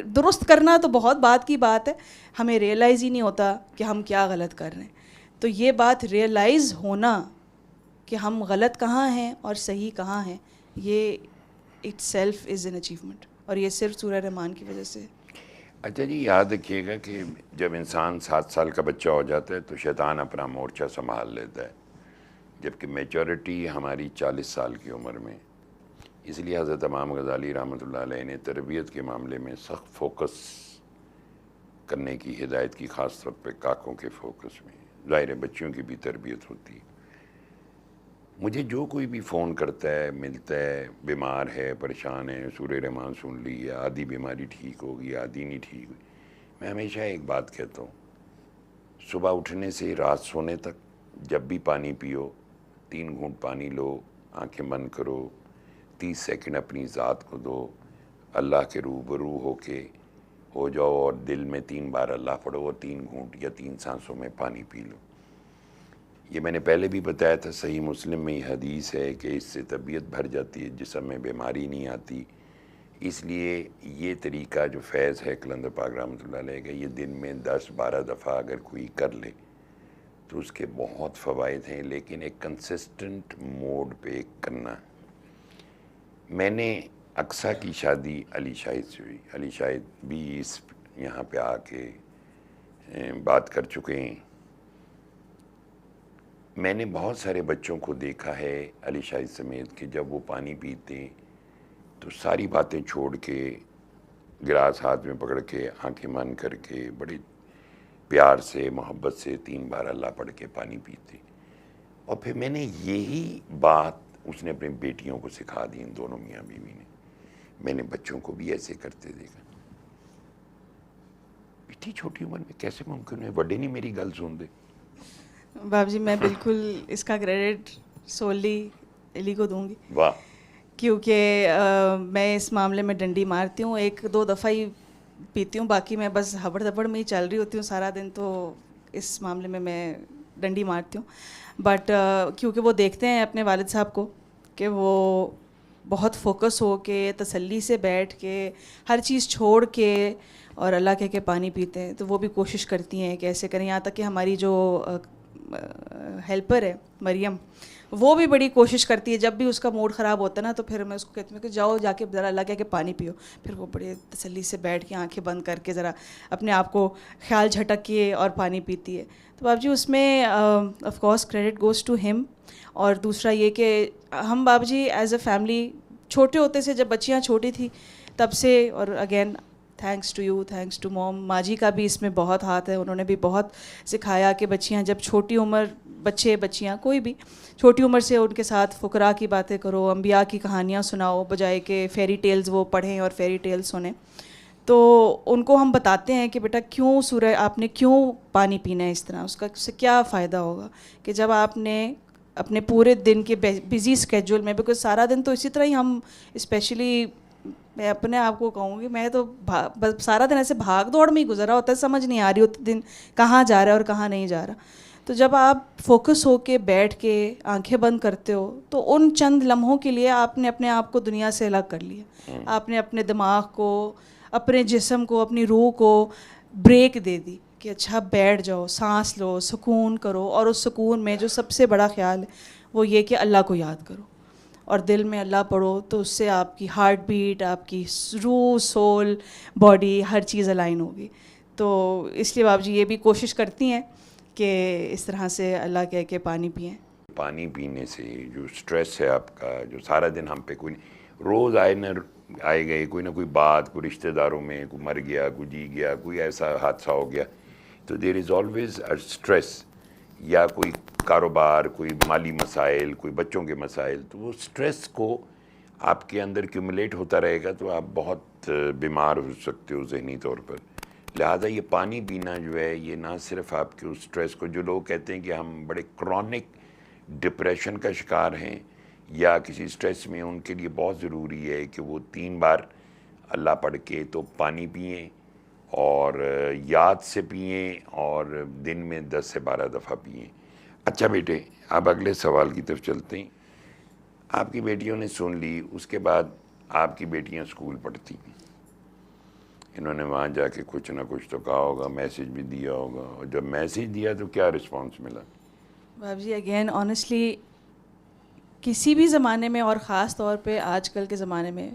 درست کرنا تو بہت بات کی بات ہے، ہمیں ریئلائز ہی نہیں ہوتا کہ ہم کیا غلط کر رہے ہیں. تو یہ بات ریئلائز ہونا کہ ہم غلط کہاں ہیں اور صحیح کہاں ہیں، یہ it self is an achievement, اور یہ صرف سورہ رحمان کی وجہ سے. اچھا جی، یاد رکھیے گا کہ جب انسان 7 سال کا بچہ ہو جاتا ہے تو شیطان اپنا مورچہ سنبھال لیتا ہے، جبکہ میچورٹی ہماری 40 سال کی عمر میں. اس لیے حضرت امام غزالی رحمۃ اللہ علیہ نے تربیت کے معاملے میں سخت فوکس کرنے کی ہدایت کی، خاص طور پہ کاکوں کے فوکس میں. ظاہر بچیوں کی بھی تربیت ہوتی ہے. مجھے جو کوئی بھی فون کرتا ہے، ملتا ہے، بیمار ہے، پریشان ہے، سورہ رحمان سن لی ہے، آدھی بیماری ٹھیک ہوگی، آدھی نہیں ٹھیک ہوئی، میں ہمیشہ ایک بات کہتا ہوں، صبح اٹھنے سے رات سونے تک جب بھی پانی پیو، 3 گھونٹ پانی لو، آنکھیں بند کرو، 30 سیکنڈ اپنی ذات کو دو، اللہ کے روبرو ہو جاؤ اور دل میں 3 بار اللہ پڑھو اور 3 گھونٹ یا 3 سانسوں میں پانی پی لو. یہ میں نے پہلے بھی بتایا تھا، صحیح مسلم میں یہ حدیث ہے کہ اس سے طبیعت بھر جاتی ہے، جسم میں بیماری نہیں آتی. اس لیے یہ طریقہ جو فیض ہے قلندر پاک رحمۃ اللہ علیہ کا، یہ دن میں 10-12 دفعہ اگر کوئی کر لے تو اس کے بہت فوائد ہیں، لیکن ایک کنسسٹنٹ موڈ پہ کرنا. میں نے اقصیٰ کی شادی علی شاہد سے ہوئی. علی شاہد بھی اس یہاں پہ آ کے بات کر چکے ہیں. میں نے بہت سارے بچوں کو دیکھا ہے علی شاہد سمیت کہ جب وہ پانی پیتے تو ساری باتیں چھوڑ کے گلاس ہاتھ میں پکڑ کے آنکھیں بند کر کے بڑے پیار سے محبت سے 3 بار اللہ پڑھ کے پانی پیتے. اور پھر میں نے یہی بات اس نے اپنی بیٹیوں کو سکھا دی، ان دونوں میاں بیوی نے. میں نے بچوں کو بھی ایسے کرتے دیکھا. اتنی چھوٹی عمر میں کیسے ممکن ہے بڑے نہیں میری گل سن دے. باپ جی میں بالکل اس کا کریڈٹ سوللی علی کو دوں گی. واہ. کیونکہ میں اس معاملے میں ڈنڈی مارتی ہوں، 1-2 دفعہ ہی پیتی ہوں، باقی میں بس ہبڑ دبڑ میں ہی چل رہی ہوتی ہوں سارا دن. تو اس معاملے میں ڈنڈی مارتی ہوں. بٹ کیونکہ وہ دیکھتے ہیں اپنے والد صاحب کو کہ وہ بہت فوکس ہو کے تسلی سے بیٹھ کے ہر چیز چھوڑ کے اور اللہ کہہ کے پانی پیتے ہیں، تو وہ بھی کوشش کرتی ہیں کہ ایسے کریں. یہاں تک کہ ہماری جو ہیلپر ہے مریم، وہ بھی بڑی کوشش کرتی ہے. جب بھی اس کا موڈ خراب ہوتا ہے نا تو پھر میں اس کو کہتی ہوں کہ جاؤ جا کے ذرا اللہ کہہ کے پانی پیو. پھر وہ بڑے تسلی سے بیٹھ کے آنکھیں بند کر کے ذرا اپنے آپ کو خیال جھٹک کے اور پانی پیتی ہے. تو باپ جی اس میں of course credit goes to him. اور دوسرا یہ کہ ہم باپ جی ایز اے فیملی چھوٹے ہوتے سے، جب بچیاں چھوٹی تھی تب سے، اور again thanks to you, thanks to mom, ماجی کا بھی اس میں بہت ہاتھ ہے. انہوں نے بھی بہت سکھایا کہ بچیاں جب چھوٹی عمر، بچیاں کوئی بھی چھوٹی عمر سے ان کے ساتھ فقراء کی باتیں کرو، انبیاء کی کہانیاں سناؤ، بجائے کہ فیری ٹیلز وہ پڑھیں اور فیری ٹیلز سنیں. تو ان کو ہم بتاتے ہیں کہ بیٹا کیوں سورہ آپ نے کیوں پانی پینا ہے اس طرح، اس سے کیا فائدہ ہوگا. کہ جب آپ نے اپنے پورے دن کے بزی اسکیجول میں، بیکاز سارا دن تو اسی طرح ہی ہم، اسپیشلی میں اپنے آپ کو کہوں گی، میں تو سارا دن ایسے بھاگ دوڑ میں ہی گزرا ہوتا ہے، سمجھ نہیں آ رہی ہوتی دن کہاں جا رہا ہے اور کہاں نہیں جا رہا. تو جب آپ فوکس ہو کے بیٹھ کے آنکھیں بند کرتے ہو تو ان چند لمحوں کے لیے آپ نے اپنے آپ کو دنیا سے الگ کر لیا. آپ نے اپنے دماغ کو، اپنے جسم کو، اپنی روح کو بریک دے دی کہ اچھا بیٹھ جاؤ، سانس لو، سکون کرو. اور اس سکون میں جو سب سے بڑا خیال ہے وہ یہ کہ اللہ کو یاد کرو اور دل میں اللہ پڑھو. تو اس سے آپ کی ہارٹ بیٹ، آپ کی روح، سول، باڈی، ہر چیز الائن ہوگی. تو اس لیے باپ جی یہ بھی کوشش کرتی ہیں کہ اس طرح سے اللہ کہہ کے پانی پئیں. پانی پینے سے جو سٹریس ہے آپ کا، جو سارا دن ہم پہ کوئی روز آئے گئے کوئی نہ کوئی بات، کوئی رشتہ داروں میں کوئی مر گیا، کوئی جی گیا، کوئی ایسا حادثہ ہو گیا، تو دیر از آلویز اے اسٹریس. یا کوئی کاروبار، کوئی مالی مسائل، کوئی بچوں کے مسائل، تو وہ سٹریس کو آپ کے اندر کیومولیٹ ہوتا رہے گا تو آپ بہت بیمار ہو سکتے ہو ذہنی طور پر. لہٰذا یہ پانی پینا جو ہے یہ نہ صرف آپ کے اس سٹریس کو، جو لوگ کہتے ہیں کہ ہم بڑے کرونک ڈپریشن کا شکار ہیں یا کسی سٹریس میں، ان کے لیے بہت ضروری ہے کہ وہ 3 بار اللہ پڑھ کے تو پانی پئیں اور یاد سے پئیں اور دن میں 10 سے 12 دفعہ پئیں. اچھا بیٹے، اب اگلے سوال کی طرف چلتے ہیں. آپ کی بیٹیوں نے سن لی، اس کے بعد آپ کی بیٹیاں اسکول پڑھتی ہیں، انہوں نے وہاں جا کے کچھ نہ کچھ تو کہا ہوگا، میسیج بھی دیا ہوگا. اور جب میسیج دیا تو کیا رسپانس ملا؟ باپ جی اگین آنیسٹلی کسی بھی زمانے میں، اور خاص طور پہ آج کل کے زمانے میں،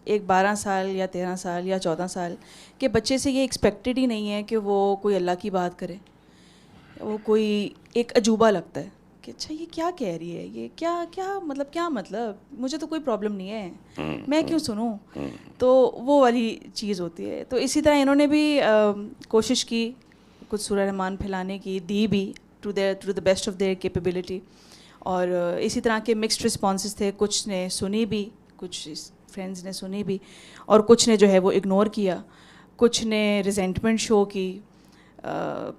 ایک 12 سال یا 13 سال یا 14 سال کے بچے سے یہ ایکسپیکٹڈ ہی نہیں ہے کہ وہ کوئی اللہ کی بات کرے. وہ کوئی ایک عجوبہ لگتا ہے کہ اچھا یہ کیا کہہ رہی ہے، یہ کیا مطلب مجھے تو کوئی پرابلم نہیں ہے، میں کیوں سنوں. تو وہ والی چیز ہوتی ہے. تو اسی طرح انہوں نے بھی کوشش کی کچھ سورہ رحمان پھیلانے کی، دی بھی to the best of their capability. اور اسی طرح کے مکسڈ رسپانسز تھے. کچھ نے سنی بھی، کچھ فرینڈز نے سنی بھی، اور کچھ نے جو ہے وہ اگنور کیا. کچھ نے ریزینٹمنٹ شو کی،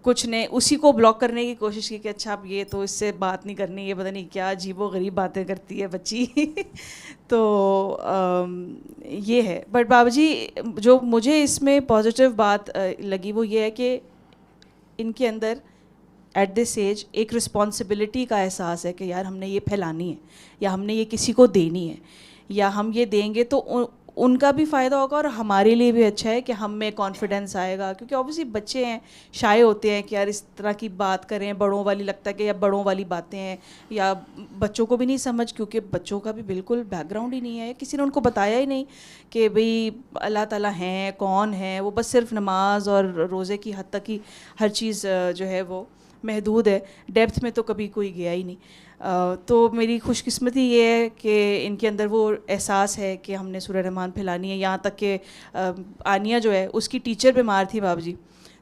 کچھ نے اسی کو بلاک کرنے کی کوشش کی کہ اچھا اب یہ تو اس سے بات نہیں کرنی، یہ پتہ نہیں کیا عجیب و غریب باتیں کرتی ہے بچی. تو یہ ہے. بٹ بابا جی جو مجھے اس میں پازیٹیو بات لگی وہ یہ ہے کہ ان کے اندر ایٹ دس ایج ایک رسپانسبلٹی کا احساس ہے کہ یار ہم نے یہ پھیلانی ہے یا ہم نے یہ کسی کو دینی ہے یا ہم یہ دیں گے تو ان کا بھی فائدہ ہوگا اور ہمارے لیے بھی اچھا ہے کہ ہم میں کانفیڈنس آئے گا. کیونکہ اوبیسلی بچے ہیں, شائع ہوتے ہیں کہ یار اس طرح کی بات کریں, بڑوں والی لگتا ہے کہ یا بڑوں والی باتیں ہیں, یا بچوں کو بھی نہیں سمجھ, کیونکہ بچوں کا بھی بالکل بیک گراؤنڈ ہی نہیں ہے, کسی نے ان کو بتایا ہی نہیں کہ بھئی اللہ تعالیٰ ہیں, کون ہے. وہ بس صرف نماز اور روزے کی حد تک ہی ہر چیز جو ہے وہ محدود ہے, ڈیپتھ میں تو کبھی کوئی گیا ہی نہیں. تو میری خوش قسمتی یہ ہے کہ ان کے اندر وہ احساس ہے کہ ہم نے سورہ رحمان پھیلانی ہے. یہاں تک کہ آنیہ جو ہے اس کی ٹیچر بیمار تھی بابا جی,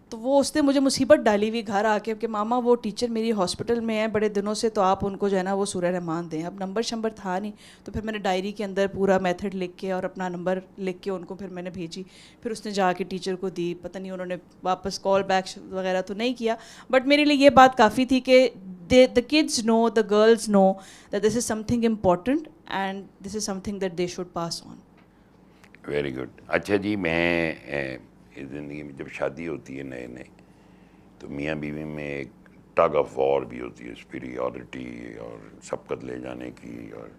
تو وہ اس نے مجھے مصیبت ڈالی ہوئی گھر آ کے کہ ماما وہ ٹیچر میری ہاسپٹل میں ہے بڑے دنوں سے, تو آپ ان کو جو ہے نا وہ سورہ رحمان دیں. اب نمبر شمبر تھا نہیں, تو پھر میں نے ڈائری کے اندر پورا میتھڈ لکھ کے اور اپنا نمبر لکھ کے ان کو پھر میں نے بھیجی. پھر اس نے جا کے ٹیچر کو دی, پتہ نہیں انہوں نے واپس کال بیک وغیرہ تو نہیں کیا, بٹ میرے لیے یہ بات کافی تھی کہ the kids know, the girls know that this is something important and this is something that they should pass on. Very good. اچھا جی, میں زندگی میں جب شادی ہوتی ہے نئے نئے, تو میاں بیوی میں ایک ٹگ آف وار بھی ہوتی ہے, سپیریورٹی اور سبقت لے جانے کی اور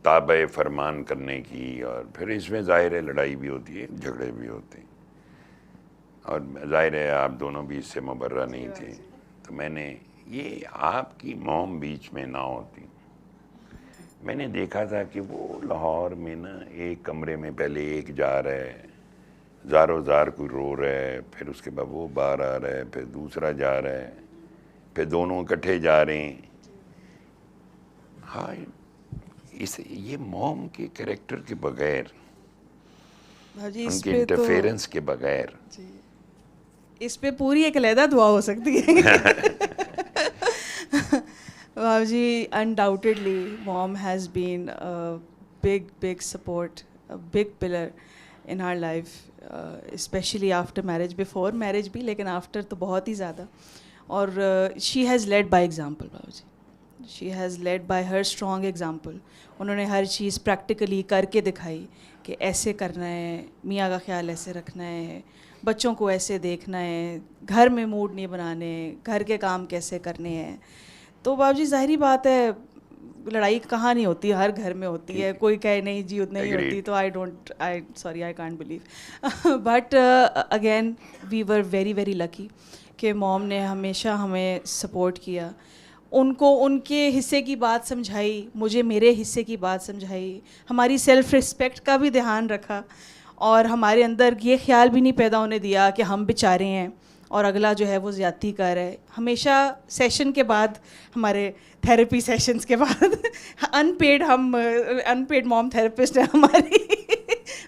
تابع فرمان کرنے کی, اور پھر اس میں ظاہر ہے لڑائی بھی ہوتی ہے, جھگڑے بھی ہوتے ہیں, اور ظاہر ہے آپ دونوں بھی اس سے مبرہ نہیں تھے. تو میں نے یہ آپ کی موم بیچ میں نہ ہوتی, میں نے دیکھا تھا کہ وہ لاہور میں نا ایک کمرے میں پہلے ایک جا رہا ہے, زاروں زار کوئی رو رہا ہے, پھر اس کے بعد وہ باہر آ رہا ہے, پھر دوسرا جا رہا ہے, پھر دونوں اکٹھے جا رہے ہیں. ہاں, یہ موم کے کریکٹر کے بغیر, ان کے انٹرفیرنس کے بغیر, اس پہ پوری ایک علیحدہ دعا ہو سکتی ہے. بابا جی, undoubtedly mom has been a big support, a big pillar in our life, especially after marriage. Before marriage بھی, لیکن after تو بہت ہی زیادہ. اور she has led by example بابا جی, she has led by her strong example. انہوں نے ہر چیز پریکٹیکلی کر کے دکھائی کہ ایسے کرنا ہے, میاں کا خیال ایسے رکھنا ہے, بچوں کو ایسے دیکھنا ہے, گھر میں موڈ نہیں بنانے, گھر کے کام کیسے کرنے ہیں. تو بابا جی ظاہری بات ہے, لڑائی کہاں نہیں ہوتی, ہر گھر میں ہوتی ہے. کوئی کہے نہیں جی اتنا ہی ہوتی, تو I can't believe. But again we were very lucky کہ موم نے ہمیشہ ہمیں سپورٹ کیا. ان کو ان کے حصے کی بات سمجھائی, مجھے میرے حصے کی بات سمجھائی, ہماری سیلف رسپیکٹ کا بھی دھیان رکھا, اور ہمارے اندر یہ خیال بھی نہیں پیدا ہونے دیا کہ ہم بیچارے ہیں اور اگلا جو ہے وہ زیادتی کر رہا ہے. ہمیشہ سیشن کے بعد, ہمارے تھیراپی سیشنز کے بعد, ان پیڈ موم تھراپسٹ ہے ہماری,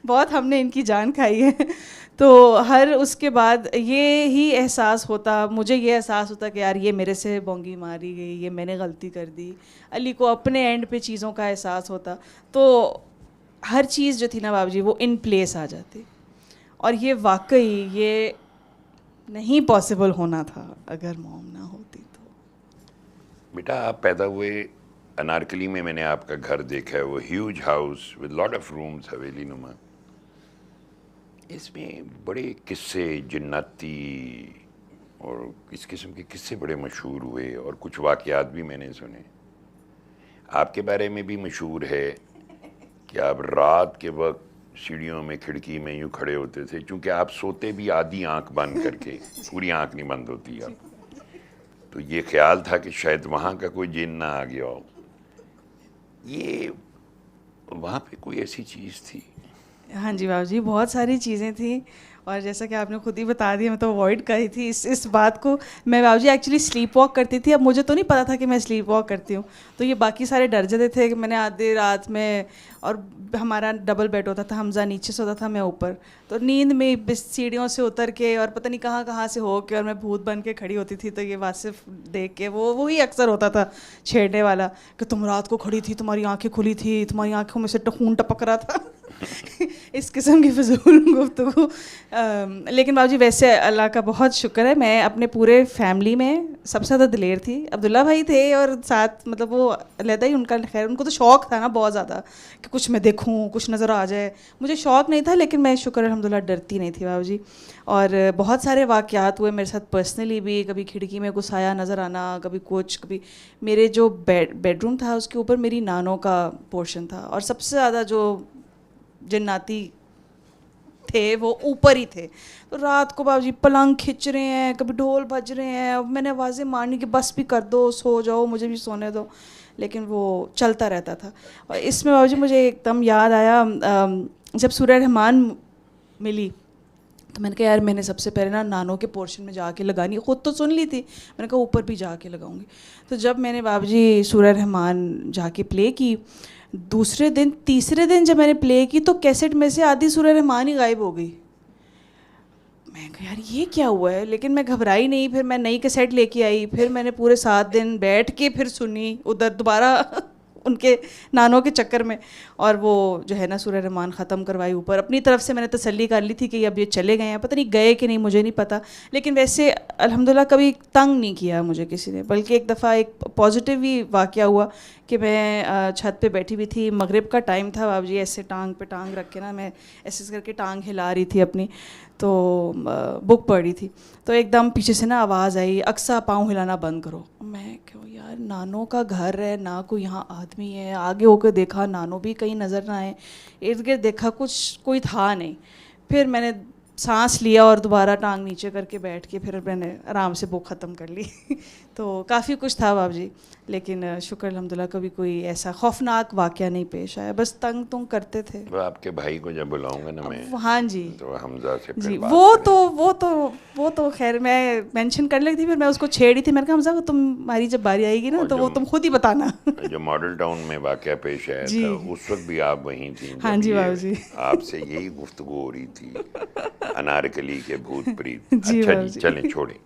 بہت ہم نے ان کی جان کھائی ہے. تو ہر اس کے بعد یہ ہی احساس ہوتا, مجھے یہ احساس ہوتا کہ یار یہ میرے سے بونگی ماری گئی, یہ میں نے غلطی کر دی. علی کو اپنے اینڈ پہ چیزوں کا احساس ہوتا, تو ہر چیز جو تھی نا بابا جی وہ ان پلیس آ جاتی. اور یہ واقعی یہ نہیں پاسبل ہونا تھا اگر موم نہ ہوتی. تو بیٹا آپ پیدا ہوئے انارکلی میں نے آپ کا گھر دیکھا ہے, وہ huge house with lot of rooms, حویلی نما. اس میں بڑے قصے جناتی اور اس قسم کے قصے بڑے مشہور ہوئے, اور کچھ واقعات بھی میں نے سنے. آپ کے بارے میں بھی مشہور ہے کہ آپ رات کے وقت سیڑھیوں میں کھڑکی میں یوں کھڑے ہوتے تھے, چونکہ آپ سوتے بھی آدھی آنکھ بند کر کے, پوری آنکھ نہیں بند ہوتی آپ, تو یہ خیال تھا کہ شاید وہاں کا کوئی جن نہ آ گیا ہو. یہ وہاں پہ کوئی ایسی چیز تھی؟ ہاں جی بابا جی, بہت ساری چیزیں تھیں, اور جیسا کہ آپ نے خود ہی بتا دیا, میں تو اوائڈ کری تھی اس بات کو. میں بابا جی ایکچولی سلیپ واک کرتی تھی. اب مجھے تو نہیں پتا تھا کہ میں سلیپ واک کرتی ہوں, تو یہ باقی سارے ڈر جاتے تھے کہ میں نے آدھی رات میں, اور ہمارا ڈبل بیڈ ہوتا تھا, حمزہ نیچے سوتا تھا, میں اوپر, تو نیند میں سیڑھیوں سے اتر کے اور پتہ نہیں کہاں سے ہو کے, اور میں بھوت بن کے کھڑی ہوتی تھی. تو یہ واصف دیکھ کے وہی اکثر ہوتا تھا چھیڑنے والا کہ تم رات کو کھڑی تھی, تمہاری آنکھیں کھلی تھی, تمہاری آنکھوں میں سے خون ٹپک رہا تھا. اس قسم کی فضول گفتگو. لیکن باؤ جی ویسے اللہ کا بہت شکر ہے, میں اپنے پورے فیملی میں سب سے زیادہ دلیر تھی. عبداللہ بھائی تھے اور ساتھ مطلب وہ علیحدہ ہی ان کا, خیر ان کو تو شوق تھا نا بہت زیادہ کہ کچھ میں دیکھوں, کچھ نظر آ جائے. مجھے شوق نہیں تھا, لیکن میں شکر الحمدللہ ڈرتی نہیں تھی باؤ جی. اور بہت سارے واقعات ہوئے میرے ساتھ پرسنلی بھی, کبھی کھڑکی میں کوئی سایہ نظر آنا, کبھی کچھ, کبھی میرے جو بیڈ روم تھا اس کے اوپر میری نانوں کا پورشن تھا, اور سب سے زیادہ جو جناتی تھے وہ اوپر ہی تھے. تو رات کو باؤ جی پلنگ کھنچ رہے ہیں, کبھی ڈھول بج رہے ہیں, اب میں نے آوازیں مارنی کہ بس بھی کر دو, سو جاؤ, مجھے بھی سونے دو, لیکن وہ چلتا رہتا تھا. اور اس میں باؤ جی مجھے ایک دم یاد آیا, جب سورہ رحمان ملی تو میں نے کہا یار میں نے سب سے پہلے نا نانوں کے پورشن میں جا کے لگانی, خود تو سن لی تھی, میں نے کہا اوپر بھی جا کے لگاؤں گی. تو جب میں نے بابا جی سورہ رحمان جا کے پلے کی, دوسرے دن تیسرے دن جب میں نے پلے کی تو کیسٹ میں سے آدھی سورہ رحمان ہی غائب ہو گئی. میں کہا یار یہ کیا ہوا ہے, لیکن میں گھبرائی نہیں. پھر میں نئی کیسٹ لے کے آئی, پھر میں نے پورے 7 دن بیٹھ کے پھر سنی ادھر دوبارہ ان کے نانوں کے چکر میں, اور وہ جو ہے نا سورہ رحمان ختم کروائی اوپر. اپنی طرف سے میں نے تسلی کر لی تھی کہ اب یہ چلے گئے ہیں, پتہ نہیں گئے کہ نہیں مجھے نہیں پتہ, لیکن ویسے الحمدللہ کبھی تنگ نہیں کیا مجھے کسی نے. بلکہ ایک دفعہ ایک پازیٹیو ہی واقعہ ہوا کہ میں چھت پہ بیٹھی ہوئی تھی, مغرب کا ٹائم تھا بابا جی, ایسے ٹانگ پہ ٹانگ رکھ کے نا میں ایسے کر کے ٹانگ ہلا رہی تھی اپنی, تو بک پڑھ رہی تھی. تو ایک دم پیچھے سے نا آواز آئی, اقصیٰ پاؤں ہلانا بند کرو. میں کہوں یار نانوں کا گھر ہے, نہ کوئی یہاں آدمی ہے. آگے ہو کے دیکھا نانوں بھی کہیں نظر نہ آئے, ارد گرد دیکھا کچھ کوئی تھا نہیں. پھر میں نے سانس لیا اور دوبارہ ٹانگ نیچے کر کے بیٹھ کے پھر میں نے آرام سے بک ختم کر لی. تو کافی کچھ تھا باب جی, لیکن شکر الحمدللہ کبھی کوئی ایسا خوفناک واقعہ نہیں پیش آیا. بس تنگ تنگ کرتے تھے. وہ آپ کے بھائی کو جب بلاؤں گا نا میں, ہاں جی, تو حمزہ سے جی وہ تو خیر میں مینشن کر لی تھی, پھر میں اس کو چھیڑی تھی. میں نے کہا حمزہ وہ تمہاری جب باری آئے گی نا تو وہ تم خود ہی بتانا. جو ماڈل ٹاؤن میں واقعہ پیش آیا تھا اس وقت بھی آپ وہیں تھیں. ہاں جی بابا جی, آپ سے یہی گفتگو ہو رہی تھی, انارکلی کے بھوت پریت. اچھا جی چلیں چھوڑیں,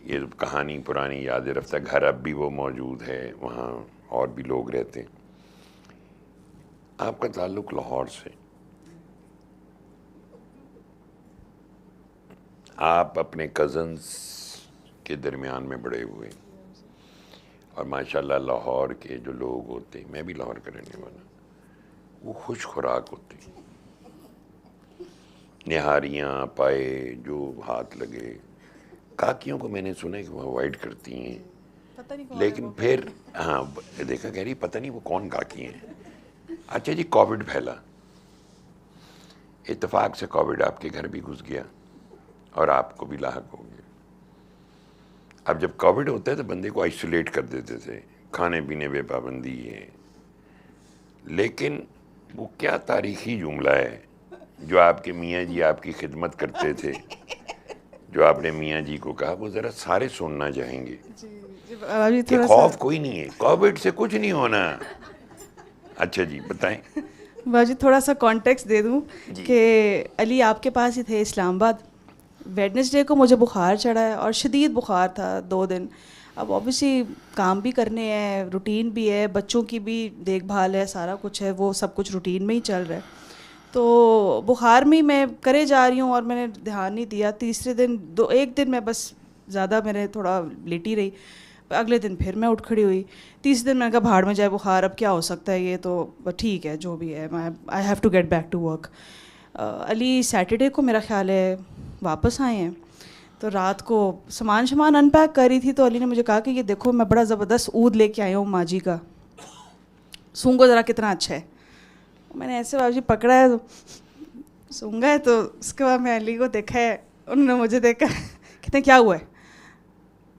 یہ کہانی پرانی یاد رفتہ. گھر اب بھی وہ موجود ہے, وہاں اور بھی لوگ رہتے ہیں. آپ کا تعلق لاہور سے, آپ اپنے کزنس کے درمیان میں بڑے ہوئے, اور ماشاءاللہ لاہور کے جو لوگ ہوتے ہیں, میں بھی لاہور کا رہنے والا, وہ خوش خوراک ہوتے ہیں. نہاریاں پائے جو ہاتھ لگے. کاکیوں کو میں نے سنا ہے کہ وہ اوائڈ کرتی ہیں, لیکن پھر ہاں دیکھا کہہ رہی پتہ نہیں وہ کون کاکی ہیں. اچھا جی کووڈ پھیلا, اتفاق سے کووڈ آپ کے گھر بھی گھس گیا اور آپ کو بھی لاحق ہو گیا. اب جب کووڈ ہوتا ہے تو بندے کو آئسولیٹ کر دیتے تھے, کھانے پینے پہ پابندی ہے. لیکن وہ کیا تاریخی جملہ ہے جو آپ کے میاں جی آپ کی خدمت کرتے تھے, جو آپ نے میاں جی کو کہا, وہ ذرا سارے سننا چاہیں گے. کہ خوف کوئی نہیں ہے, کووڈ سے کچھ نہیں ہونا. اچھا جی بتائیں. باجی تھوڑا سا کانٹیکس دے دوں کہ علی آپ کے پاس ہی تھے اسلام آباد. ویڈنسڈے کو مجھے بخار چڑھا ہے, اور شدید بخار تھا 2 دن. اب اوبیسلی کام بھی کرنے ہیں, روٹین بھی ہے, بچوں کی بھی دیکھ بھال ہے, سارا کچھ ہے, وہ سب کچھ روٹین میں ہی چل رہا ہے. تو بخار میں میں کرے جا رہی ہوں اور میں نے دھیان نہیں دیا. تیسرے دن 1 دن میں بس زیادہ میں نے تھوڑا لیٹی رہی, اگلے دن پھر میں اٹھ کھڑی ہوئی. تیسرے دن میں نے کہا بھاڑ میں جائے بخار, اب کیا ہو سکتا ہے, یہ تو ٹھیک ہے جو بھی ہے, I have to get back to work. Ali Saturday کو میرا خیال ہے واپس آئے ہیں. تو رات کو سامان ان پیک کر رہی تھی, تو علی نے مجھے کہا کہ یہ دیکھو میں بڑا زبردست عود لے کے آئی ہوں ماں جی کا, سونگو ذرا کتنا اچھا ہے. میں نے ایسے بابا جی پکڑا ہے, سونگا ہے. تو اس کے بعد میں علی کو دیکھا ہے, انہوں نے مجھے دیکھا, کہتے ہیں کیا ہوا ہے.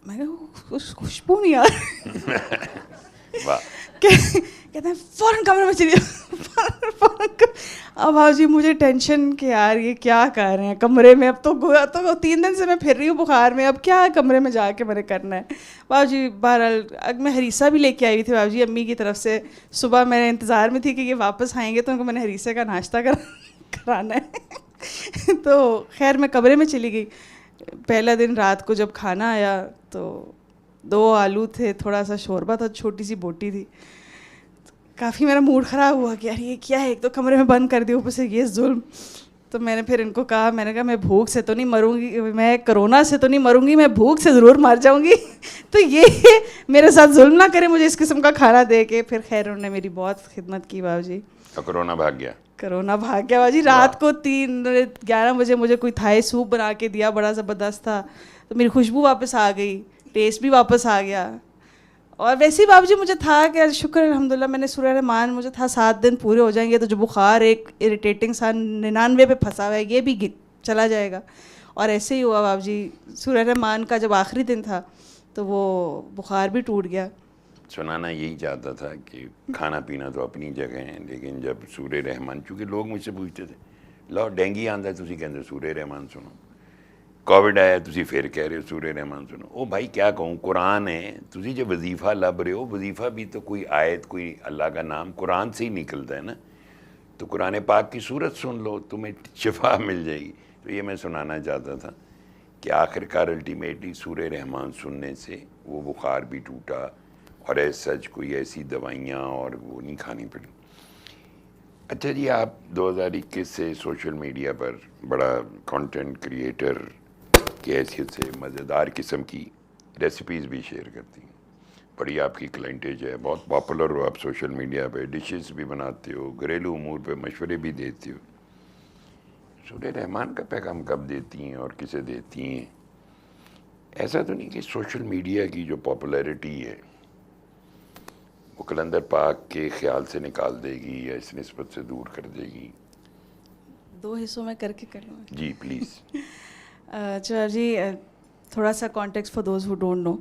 میں کہا خوشبو نہیں یار. کہتے ہیں فوراً کمرے میں چلی جاؤ. اب بابا جی مجھے ٹینشن کہ یار یہ کیا کر رہے ہیں کمرے میں. اب تو 3 دن سے میں پھر رہی ہوں بخار میں, اب کیا کمرے میں جا کے میں نے کرنا ہے. بابا جی بہرحال میں ہریسہ بھی لے کے آئی ہوئی تھی بابا جی امی کی طرف سے. صبح میں انتظار میں تھی کہ یہ واپس آئیں گے تو ان کو میں نے ہریسے کا ناشتہ کرانا ہے. تو خیر میں کمرے میں چلی گئی. پہلا دن رات کو جب کھانا آیا تو 2 آلو تھے, تھوڑا سا شوربہ تھا, چھوٹی سی بوٹی تھی. کافی میرا موڈ خراب ہوا کہ یار یہ کیا ہے, ایک تو کمرے میں بند کر دیا, اوپر سے یہ ظلم. تو میں نے پھر ان کو کہا, میں نے کہا میں بھوک سے تو نہیں مروں گی, میں کرونا سے تو نہیں مروں گی, میں بھوک سے ضرور مر جاؤں گی. تو یہ میرے ساتھ ظلم نہ کرے مجھے اس قسم کا کھانا دے کے. پھر خیر انہوں نے میری بہت خدمت کی بابو جی. کرونا بھاگ گیا؟ کرونا بھاگ گیا بابو جی. رات کو 11 بجے مجھے کوئی تھائی سوپ بنا کے دیا, بڑا زبردست تھا, تو میری خوشبو واپس آ گئی, ٹیسٹ بھی واپس آ گیا. اور ویسے ہی بابو جی مجھے تھا کہ شکر الحمدللہ میں نے سورہ رحمان, مجھے تھا 7 دن پورے ہو جائیں گے, تو جو بخار ایک اریٹیٹنگ سا 99 پہ پھنسا ہوا ہے یہ بھی چلا جائے گا. اور ایسے ہی ہوا بابو جی. سورہ رحمان کا جب آخری دن تھا تو وہ بخار بھی ٹوٹ گیا. سنانا یہی چاہتا تھا کہ کھانا پینا تو اپنی جگہ ہے, لیکن جب سورہ رحمان, چونکہ لوگ مجھ سے پوچھتے تھے لو ڈینگی آندا تسی کہندے سورہ رحمان سنو, کووڈ آیا تسی پھر کہہ رہے ہو سورہ رحمان سنو. او بھائی کیا کہوں, قرآن ہے, تسی جو وظیفہ لب رہے ہو, وظیفہ بھی تو کوئی آیت, کوئی اللہ کا نام قرآن سے ہی نکلتا ہے نا, تو قرآن پاک کی صورت سن لو, تمہیں شفا مل جائے گی. تو یہ میں سنانا چاہتا تھا کہ آخر کار الٹیمیٹلی سورہ رحمان سننے سے وہ بخار بھی ٹوٹا, اور سچ کوئی ایسی دوائیاں اور وہ نہیں کھانی پڑی. اچھا جی, آپ 2021 سے سوشل میڈیا پر بڑا کنٹینٹ کریٹر کی حیثیت سے مزیدار قسم کی ریسیپیز بھی شیئر کرتی ہیں, بڑی آپ کی کلائنٹیج ہے, بہت پاپولر ہو آپ سوشل میڈیا پہ, ڈشز بھی بناتے ہو, گھریلو امور پہ مشورے بھی دیتے ہو. سورہ رحمان کا پیغام کب دیتی ہیں اور کسے دیتی ہیں؟ ایسا تو نہیں کہ سوشل میڈیا کی جو پاپولیرٹی ہے وہ کلندر پاک کے خیال سے نکال دے گی یا اس نسبت سے دور کر دے گی؟ 2 حصوں میں کر کے کر لوں جی پلیز. اچھا جی, تھوڑا سا context for those who don't know,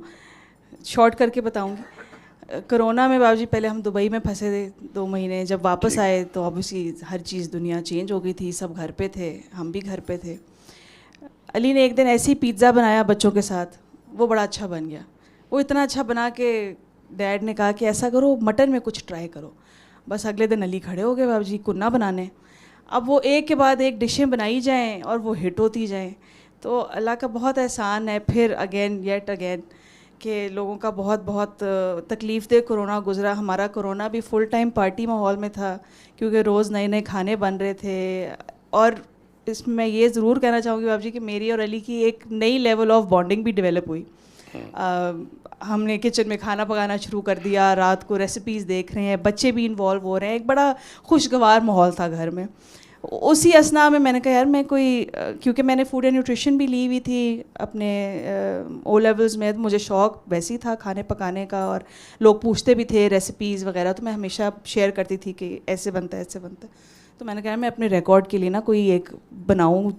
short کر کے بتاؤں گی. کرونا میں بابو جی پہلے ہم دبئی میں پھنسے تھے 2 مہینے, جب واپس آئے تو اوبیسلی ہر چیز دنیا چینج ہو گئی تھی, سب گھر پہ تھے, ہم بھی گھر پہ تھے. علی نے ایک دن ایسی پیزا بنایا بچوں کے ساتھ, وہ بڑا اچھا بن گیا. وہ اتنا اچھا بنا کہ ڈیڈ نے کہا کہ ایسا کرو مٹن میں کچھ ٹرائی کرو. بس اگلے دن علی کھڑے ہو گئے بابو جی کنّا بنانے. اب وہ ایک کے بعد ایک ڈشیں بنائی جائیں اور وہ ہٹ ہوتی جائیں. تو اللہ کا بہت احسان ہے پھر اگین یٹ اگین کہ لوگوں کا بہت بہت تکلیف دہ کرونا گزرا. ہمارا کرونا بھی فل ٹائم پارٹی ماحول میں تھا, کیونکہ روز نئے نئے کھانے بن رہے تھے. اور اس میں یہ ضرور کہنا چاہوں گی بابو جی کہ میری اور علی کی ایک نئی لیول آف بانڈنگ بھی ڈیولپ ہوئی. ہم نے کچن میں کھانا پکانا شروع کر دیا, رات کو ریسیپیز دیکھ رہے ہیں, بچے بھی انوالو ہو رہے ہیں, ایک بڑا خوشگوار ماحول تھا گھر میں. اسی اسنا میں نے کہا یار میں کوئی, کیونکہ میں نے فوڈ اینڈ نیوٹریشن بھی لی ہوئی تھی اپنے او لیولز میں, مجھے شوق ویسے ہی تھا کھانے پکانے کا, اور لوگ پوچھتے بھی تھے ریسیپیز وغیرہ, تو میں ہمیشہ شیئر کرتی تھی کہ ایسے بنتا ہے ایسے بنتا ہے. تو میں نے کہا میں اپنے ریکارڈ کے لیے نا کوئی ایک بناؤں,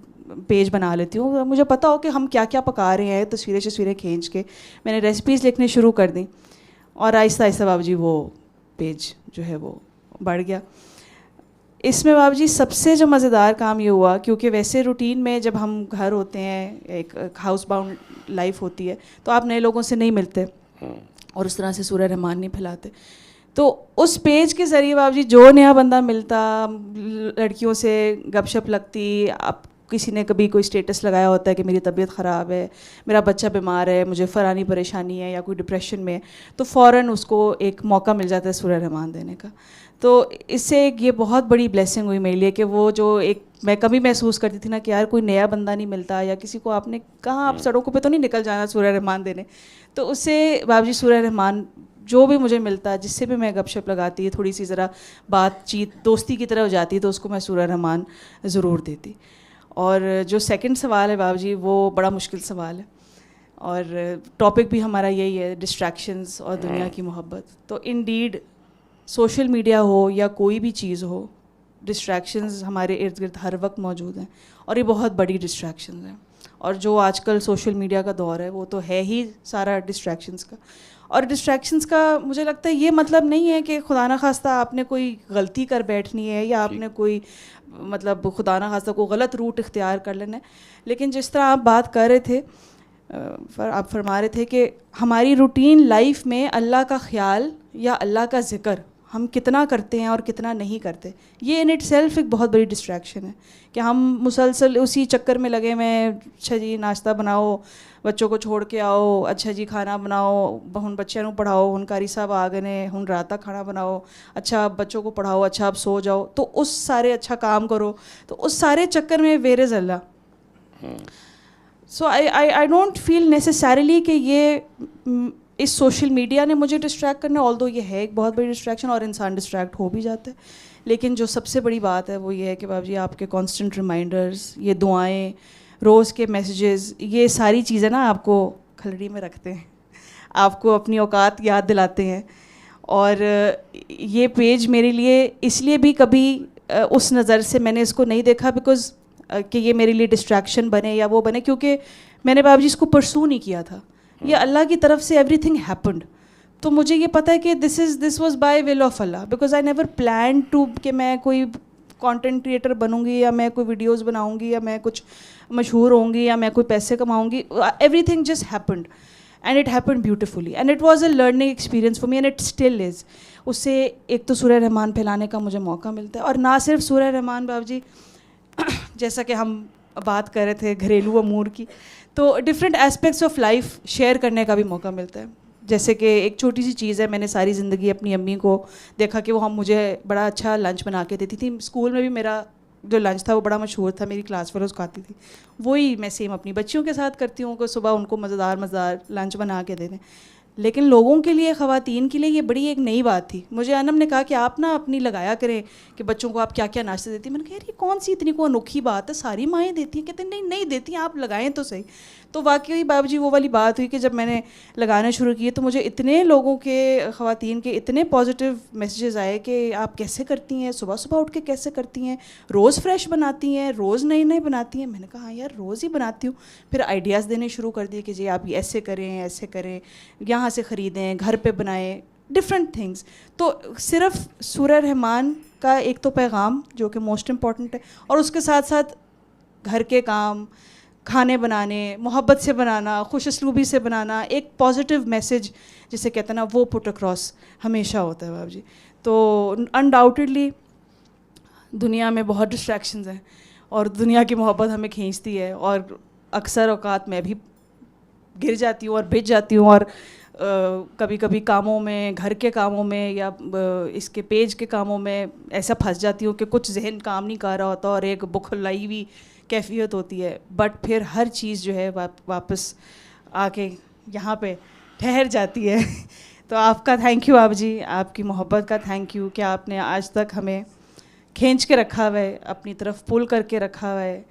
پیج بنا لیتی ہوں, مجھے پتہ ہو کہ ہم کیا کیا پکا رہے ہیں. تصویریں کھینچ کے میں نے ریسیپیز لکھنے شروع کر دیں, اور آہستہ آہستہ بابو جی وہ پیج جو ہے وہ بڑھ گیا. اس میں بابو جی سب سے جو مزیدار کام یہ ہوا, کیونکہ ویسے روٹین میں جب ہم گھر ہوتے ہیں, ایک ہاؤس باؤنڈ لائف ہوتی ہے, تو آپ نئے لوگوں سے نہیں ملتے اور اس طرح سے سورہ رحمان نہیں پھیلاتے. تو اس پیج کے ذریعے بابو جی جو نیا بندہ ملتا, لڑکیوں سے گپ شپ لگتی, اب کسی نے کبھی کوئی اسٹیٹس لگایا ہوتا ہے کہ میری طبیعت خراب ہے, میرا بچہ بیمار ہے, مجھے فلانی پریشانی ہے, یا کوئی ڈپریشن میں ہے, تو فوراً اس کو ایک موقع مل جاتا ہے سورہ رحمان دینے کا. تو اس سے یہ بہت بڑی بلیسنگ ہوئی میرے لیے کہ وہ جو ایک میں کبھی محسوس کرتی تھی نا کہ یار کوئی نیا بندہ نہیں ملتا, یا کسی کو آپ نے کہاں آپ سڑکوں پہ تو نہیں نکل جانا سورہ رحمان دینے, تو اس سے بابو جی سورہ رحمان جو بھی مجھے ملتا, جس سے بھی میں گپ شپ لگاتی, تھوڑی سی ذرا بات چیت دوستی کی طرح ہو جاتی, تو اس کو میں سورہ رحمان ضرور دیتی. اور جو سیکنڈ سوال ہے بابو جی وہ بڑا مشکل سوال ہے, اور ٹاپک بھی ہمارا یہی ہے, ڈسٹریکشنز اور دنیا کی محبت. تو انڈیڈ سوشل میڈیا ہو یا کوئی بھی چیز ہو, ڈسٹریکشنز ہمارے ارد گرد ہر وقت موجود ہیں, اور یہ بہت بڑی ڈسٹریکشنز ہیں. اور جو آج کل سوشل میڈیا کا دور ہے وہ تو ہے ہی سارا ڈسٹریکشنز کا. اور ڈسٹریکشنز کا مجھے لگتا ہے یہ مطلب نہیں ہے کہ خدا نخواستہ آپ نے کوئی غلطی کر بیٹھنی ہے, یا آپ نے کوئی مطلب خدا نخواستہ کو غلط روٹ اختیار کر لینا ہے. لیکن جس طرح آپ بات کر رہے تھے, آپ فرما رہے تھے کہ ہماری روٹین لائف میں اللہ کا خیال یا اللہ کا ذکر ہم کتنا کرتے ہیں اور کتنا نہیں کرتے. یہ ان اٹ سیلف ایک بہت بڑی ڈسٹریکشن ہے کہ ہم مسلسل اسی چکر میں لگے ہوئے ہیں. اچھا جی ناشتہ بناؤ, بچوں کو چھوڑ کے آؤ, اچھا جی کھانا بناؤ, ہن بچوں کو پڑھاؤ, ہن کاری صاحب آ گئے نے, ہن رات کا کھانا بناؤ, اچھا آپ بچوں کو پڑھاؤ, اچھا آپ سو جاؤ, تو اس سارے اچھا کام کرو, تو اس سارے چکر میں ویر از اللہ. سو آئی ڈونٹ فیل نیسسریلی کہ یہ اس سوشل میڈیا نے مجھے ڈسٹریکٹ کرنا, آل دو یہ ہے ایک بہت بڑی ڈسٹریکشن اور انسان ڈسٹریکٹ ہو بھی جاتا ہے. لیکن جو سب سے بڑی بات ہے وہ یہ ہے کہ بابا جی آپ کے کانسٹنٹ ریمائنڈرز, یہ دعائیں, روز کے میسیجز, یہ ساری چیزیں نا آپ کو کھلڑی میں رکھتے ہیں, آپ کو اپنی اوقات یاد دلاتے ہیں. اور یہ پیج میرے لیے اس لیے بھی کبھی اس نظر سے میں نے اس کو نہیں دیکھا بیکاز کہ یہ میرے لیے ڈسٹریکشن بنے یا وہ بنے, کیونکہ میں نے بابا جی اس کو پرسو نہیں کیا تھا. یہ اللہ کی طرف سے ایوری تھنگ ہیپنڈ. تو مجھے یہ پتہ ہے کہ this was by will of Allah, because I never plan to کہ میں کوئی کانٹینٹ کریٹر بنوں گی یا میں کوئی ویڈیوز بناؤں گی یا میں کچھ مشہور ہوں گی یا میں کوئی پیسے کماؤں گی. Everything just happened and it happened beautifully and it was a learning experience for me and it still is. اس سے ایک تو سورہ رحمان پھیلانے کا مجھے موقع ملتا ہے, اور نہ صرف سورہ رحمان بابا جی, جیسا کہ ہم بات کر رہے تھے گھریلو امور کی, تو different aspects of life share کرنے کا بھی موقع ملتا ہے. جیسے کہ ایک چھوٹی سی چیز ہے, میں نے ساری زندگی اپنی امی کو دیکھا کہ وہ ہم مجھے بڑا اچھا لنچ بنا کے دیتی تھی. اسکول میں بھی میرا جو لنچ تھا وہ بڑا مشہور تھا, میری کلاس فیلوز کھاتی تھی. وہی میں سیم اپنی بچیوں کے ساتھ کرتی ہوں کہ صبح ان کو مزیدار لنچ بنا کے دے دیں. لیکن لوگوں کے لیے, خواتین کے لیے یہ بڑی ایک نئی بات تھی. مجھے انم نے کہا کہ آپ نا اپنی لگایا کریں کہ بچوں کو آپ کیا کیا ناشتہ دیتی ہیں. میں نے کہا یار یہ کون سی اتنی کو انوکھی بات ہے, ساری مائیں دیتی ہیں. کہتے ہیں نہیں دیتی ہیں, آپ لگائیں تو صحیح. تو واقعی بابا جی وہ والی بات ہوئی کہ جب میں نے لگانا شروع کیے تو مجھے اتنے لوگوں کے, خواتین کے اتنے پازیٹیو میسیجز آئے کہ آپ کیسے کرتی ہیں, صبح صبح اٹھ کے کیسے کرتی ہیں, روز فریش بناتی ہیں, روز نئے نئے بناتی ہیں. میں نے کہا ہاں یار روز ہی بناتی ہوں. پھر آئیڈیاز دینے شروع کر دیے کہ جی آپ ایسے کریں, یہاں سے خریدیں, گھر پہ بنائیں, ڈفرینٹ تھنگس. تو صرف سورہ رحمان کا ایک تو پیغام جو کہ موسٹ امپورٹنٹ ہے, اور اس کے ساتھ ساتھ گھر کے کام, کھانے بنانے, محبت سے بنانا, خوش اسلوبی سے بنانا, ایک پازیٹیو میسیج جسے کہتے ہیں نا وہ پٹ اکراس ہمیشہ ہوتا ہے بابا جی. تو انڈاؤٹیڈلی دنیا میں بہت ڈسٹریکشنز ہیں اور دنیا کی محبت ہمیں کھینچتی ہے, اور اکثر اوقات میں بھی گر جاتی ہوں اور بھج جاتی ہوں, اور کبھی کبھی کاموں میں, گھر کے کاموں میں یا اس کے پیج کے کاموں میں ایسا پھنس جاتی ہوں کہ کچھ ذہن کام نہیں کر رہا ہوتا اور ایک بخلائی ہوئی کیفیت ہوتی ہے. بٹ پھر ہر چیز جو ہے واپس آ کے یہاں پہ ٹھہر جاتی ہے. تو آپ کا تھینک یو آپ جی, آپ کی محبت کا تھینک یو کہ آپ نے آج تک ہمیں کھینچ کے رکھا ہوا ہے, اپنی طرف پل کر کے رکھا ہوا ہے,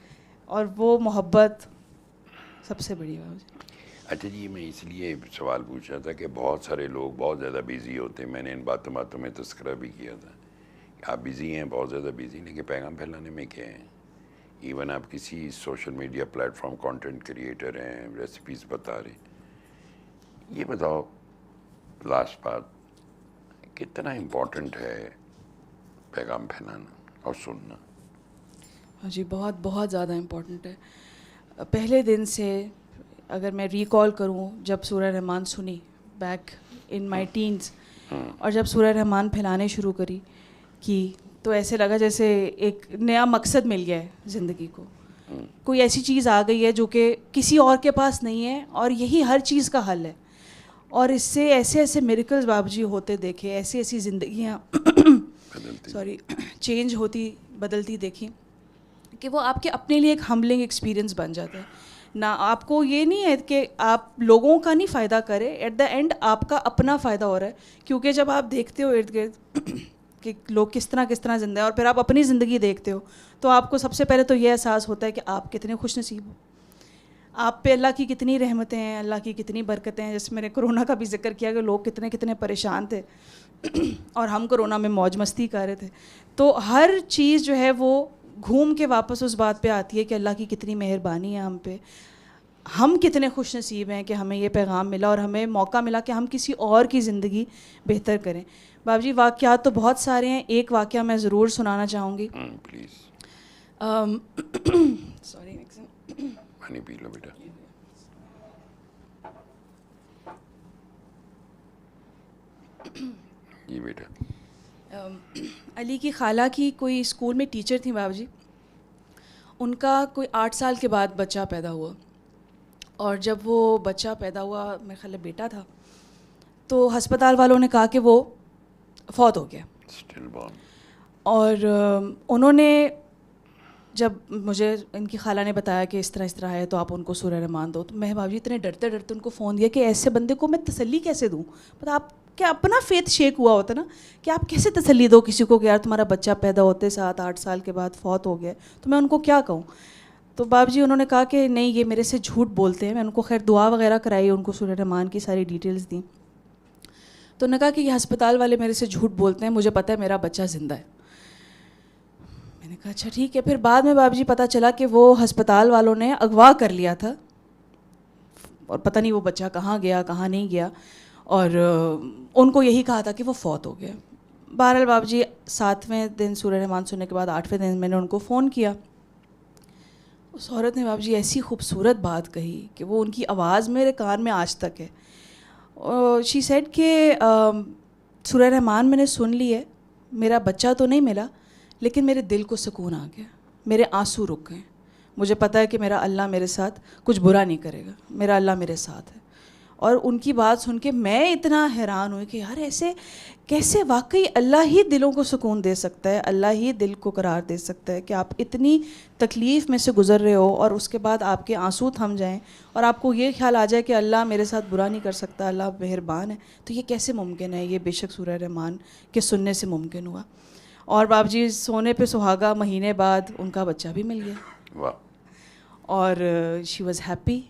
اور وہ محبت سب سے بڑی ہے. اچھا جی, میں اس لیے سوال پوچھ رہا تھا کہ بہت سارے لوگ بہت زیادہ بیزی ہوتے ہیں. میں نے ان باتوں میں تذکرہ بھی کیا تھا کہ آپ بیزی ہیں, بہت زیادہ بیزی, لیکن پیغام پھیلانے میں کیا ہے. ایون آپ کسی social media plate form content creator ہیں, ریسیپیز بتا رہے ہیں. یہ بتاؤ لاسٹ بات, کتنا امپورٹنٹ ہے پیغام پھیلانا اور سننا؟ جی بہت بہت زیادہ امپورٹنٹ ہے. پہلے دن سے اگر میں ریکال کروں, جب سورہ رحمان سنی بیک ان مائی ٹینز, اور جب سورہ رحمان پھیلانے شروع کی تو ایسے لگا جیسے ایک نیا مقصد مل گیا ہے زندگی کو. کوئی ایسی چیز آ گئی ہے جو کہ کسی اور کے پاس نہیں ہے, اور یہی ہر چیز کا حل ہے. اور اس سے ایسے میریکلز بابا جی ہوتے دیکھے, ایسی زندگیاں چینج ہوتی بدلتی دیکھی کہ وہ آپ کے اپنے لیے ایک ہمبلنگ ایکسپیرئنس بن جاتا ہے. نہ آپ کو یہ نہیں ہے کہ آپ لوگوں کا نہیں فائدہ کرے, ایٹ دا اینڈ آپ کا اپنا فائدہ ہو رہا ہے. کیونکہ جب آپ دیکھتے ہو ارد گرد کہ لوگ کس طرح زندہ ہیں, اور پھر آپ اپنی زندگی دیکھتے ہو, تو آپ کو سب سے پہلے تو یہ احساس ہوتا ہے کہ آپ کتنے خوش نصیب ہو, آپ پہ اللہ کی کتنی رحمتیں ہیں, اللہ کی کتنی برکتیں ہیں. جیسے میں نے کرونا کا بھی ذکر کیا کہ لوگ کتنے پریشان تھے اور ہم کرونا میں موج مستی کر رہے تھے. تو ہر چیز جو ہے وہ گھوم کے واپس اس بات پہ آتی ہے کہ اللہ کی کتنی مہربانی ہے ہم پہ, ہم کتنے خوش نصیب ہیں کہ ہمیں یہ پیغام ملا اور ہمیں موقع ملا کہ ہم کسی اور کی زندگی بہتر کریں. بابا جی واقعات تو بہت سارے ہیں, ایک واقعہ میں ضرور سنانا چاہوں گی. پلیز. سوری پانی پی لو بیٹا. جی بیٹا. علی کی خالہ کی کوئی اسکول میں ٹیچر تھیں بابا جی. ان کا کوئی 8 سال کے بعد بچہ پیدا ہوا, اور جب وہ بچہ پیدا ہوا, میرے خیال ہے بیٹا تھا, تو ہسپتال والوں نے کہا کہ وہ فوت ہو گیا. اور انہوں نے جب مجھے ان کی خالہ نے بتایا کہ اس طرح ہے تو آپ ان کو سورہ رحمان دو, تو میں بابا جی اتنے ڈرتے ان کو فون دیا کہ ایسے بندے کو میں تسلی کیسے دوں. پتہ آپ کیا اپنا فیتھ شیک ہوا ہوتا نا کہ آپ کیسے تسلی دو کسی کو کہ یار تمہارا بچہ پیدا ہوتے 7-8 سال کے بعد فوت ہو گیا, تو میں ان کو کیا کہوں. تو بابا جی انہوں نے کہا کہ نہیں یہ میرے سے جھوٹ بولتے ہیں. میں ان کو خیر دعا وغیرہ کرائی, ان کو سورہ رحمان کی ساری ڈیٹیلز دیں. تو انہوں نے کہا کہ یہ ہسپتال والے میرے سے جھوٹ بولتے ہیں, مجھے پتہ ہے میرا بچہ زندہ ہے. میں نے کہا اچھا ٹھیک ہے. پھر بعد میں بابا جی پتہ چلا کہ وہ ہسپتال والوں نے اغوا کر لیا تھا, اور پتہ نہیں وہ بچہ کہاں گیا کہاں نہیں گیا, اور ان کو یہی کہا تھا کہ وہ فوت ہو گیا. بہرحال بابا جی 7ویں دن سورہ رحمان سننے کے بعد 8ویں دن میں نے ان کو فون کیا. اس عورت نے بابا جی ایسی خوبصورت بات کہی کہ وہ ان کی آواز میرے کان میں آج تک ہے. شی سیڈ کہ سورہ رحمان میں نے سن لی ہے, میرا بچہ تو نہیں ملا لیکن میرے دل کو سکون آ گیا, میرے آنسو رک گئے. مجھے پتہ ہے کہ میرا اللہ میرے ساتھ کچھ برا نہیں کرے گا, میرا اللہ میرے ساتھ ہے. اور ان کی بات سن کے میں اتنا حیران ہوئی کہ یار ایسے کیسے واقعی اللہ ہی دلوں کو سکون دے سکتا ہے, اللہ ہی دل کو قرار دے سکتا ہے کہ آپ اتنی تکلیف میں سے گزر رہے ہو اور اس کے بعد آپ کے آنسو تھم جائیں اور آپ کو یہ خیال آ جائے کہ اللہ میرے ساتھ برا نہیں کر سکتا, اللہ مہربان ہے. تو یہ کیسے ممکن ہے؟ یہ بے شک سورہ رحمان کے سننے سے ممکن ہوا. اور بابا جی سونے پہ سہاگا مہینے بعد ان کا بچہ بھی مل گیا, اور شی واز ہیپی.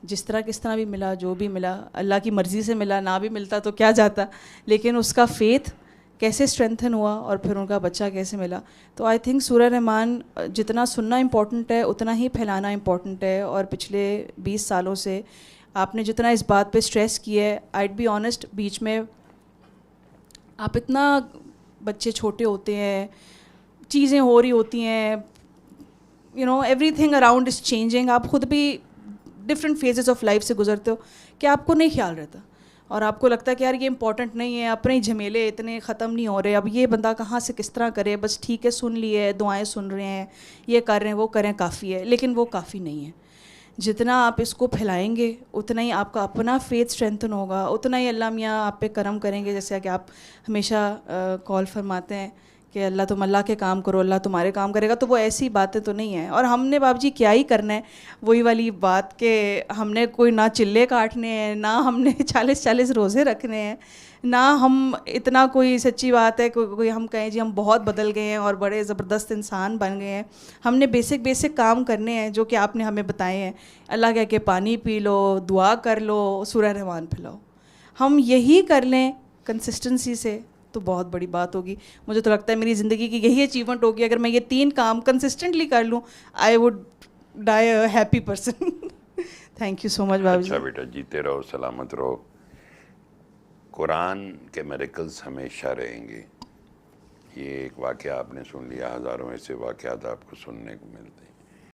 جس طرح کس طرح بھی ملا, جو بھی ملا اللہ کی مرضی سے ملا, نہ بھی ملتا تو کیا جاتا, لیکن اس کا فیتھ کیسے اسٹرینتھن ہوا اور پھر ان کا بچہ کیسے ملا. تو آئی تھنک سورہ رحمان جتنا سننا امپورٹنٹ ہے اتنا ہی پھیلانا امپورٹنٹ ہے. اور پچھلے 20 سالوں سے آپ نے جتنا اس بات پہ اسٹریس کیا ہے, آئیڈ بی آنیسٹ, بیچ میں آپ اتنا بچے چھوٹے ہوتے ہیں, چیزیں ہو رہی ہوتی ہیں, every thing around is changing, آپ خود بھی ڈفرینٹ فیزز آف لائف سے گزرتے ہو کہ آپ کو نہیں خیال رہتا, اور آپ کو لگتا ہے کہ یار یہ امپورٹنٹ نہیں ہے, اپنے جھمیلے اتنے ختم نہیں ہو رہے, اب یہ بندہ کہاں سے کس طرح کرے, بس ٹھیک ہے سن لیے, دعائیں سن رہے ہیں, یہ کر رہے ہیں وہ کریں, کافی ہے. لیکن وہ کافی نہیں ہے. جتنا آپ اس کو پھیلائیں گے اتنا ہی آپ کا اپنا فیتھ اسٹرینتھن ہوگا, اتنا ہی اللہ میاں آپ پہ کرم کریں گے. جیسے کہ آپ ہمیشہ کال فرماتے ہیں کہ اللہ تم اللہ کے کام کرو, اللہ تمہارے کام کرے گا. تو وہ ایسی باتیں تو نہیں ہیں. اور ہم نے باب جی کیا ہی کرنا ہے, وہی والی بات کہ ہم نے کوئی نہ چلے کاٹنے ہیں, نہ ہم نے 40 روزے رکھنے ہیں, نہ ہم اتنا کوئی سچی بات ہے کوئی ہم کہیں جی ہم بہت بدل گئے ہیں اور بڑے زبردست انسان بن گئے ہیں. ہم نے بیسک کام کرنے ہیں جو کہ آپ نے ہمیں بتائے ہیں. اللہ کہہ کے پانی پی لو, دعا کر لو, سورہ رحمان پھیلاؤ. ہم یہی کر لیں کنسسٹنسی سے تو بہت بڑی بات ہوگی. مجھے تو لگتا ہے میری زندگی کی یہی اچیومنٹ ہوگی, اگر میں یہ 3 کام کنسسٹنٹلی کر لوں, I would die a happy person. Thank you so much Baba ji. اچھا بیٹا, جیتے رہو, سلامت رہو. قرآن کے میریکلز ہمیشہ رہیں گے. یہ ایک واقعہ آپ نے سن لیا, ہزاروں ایسے واقعات آپ کو سننے کو ملتے ہیں.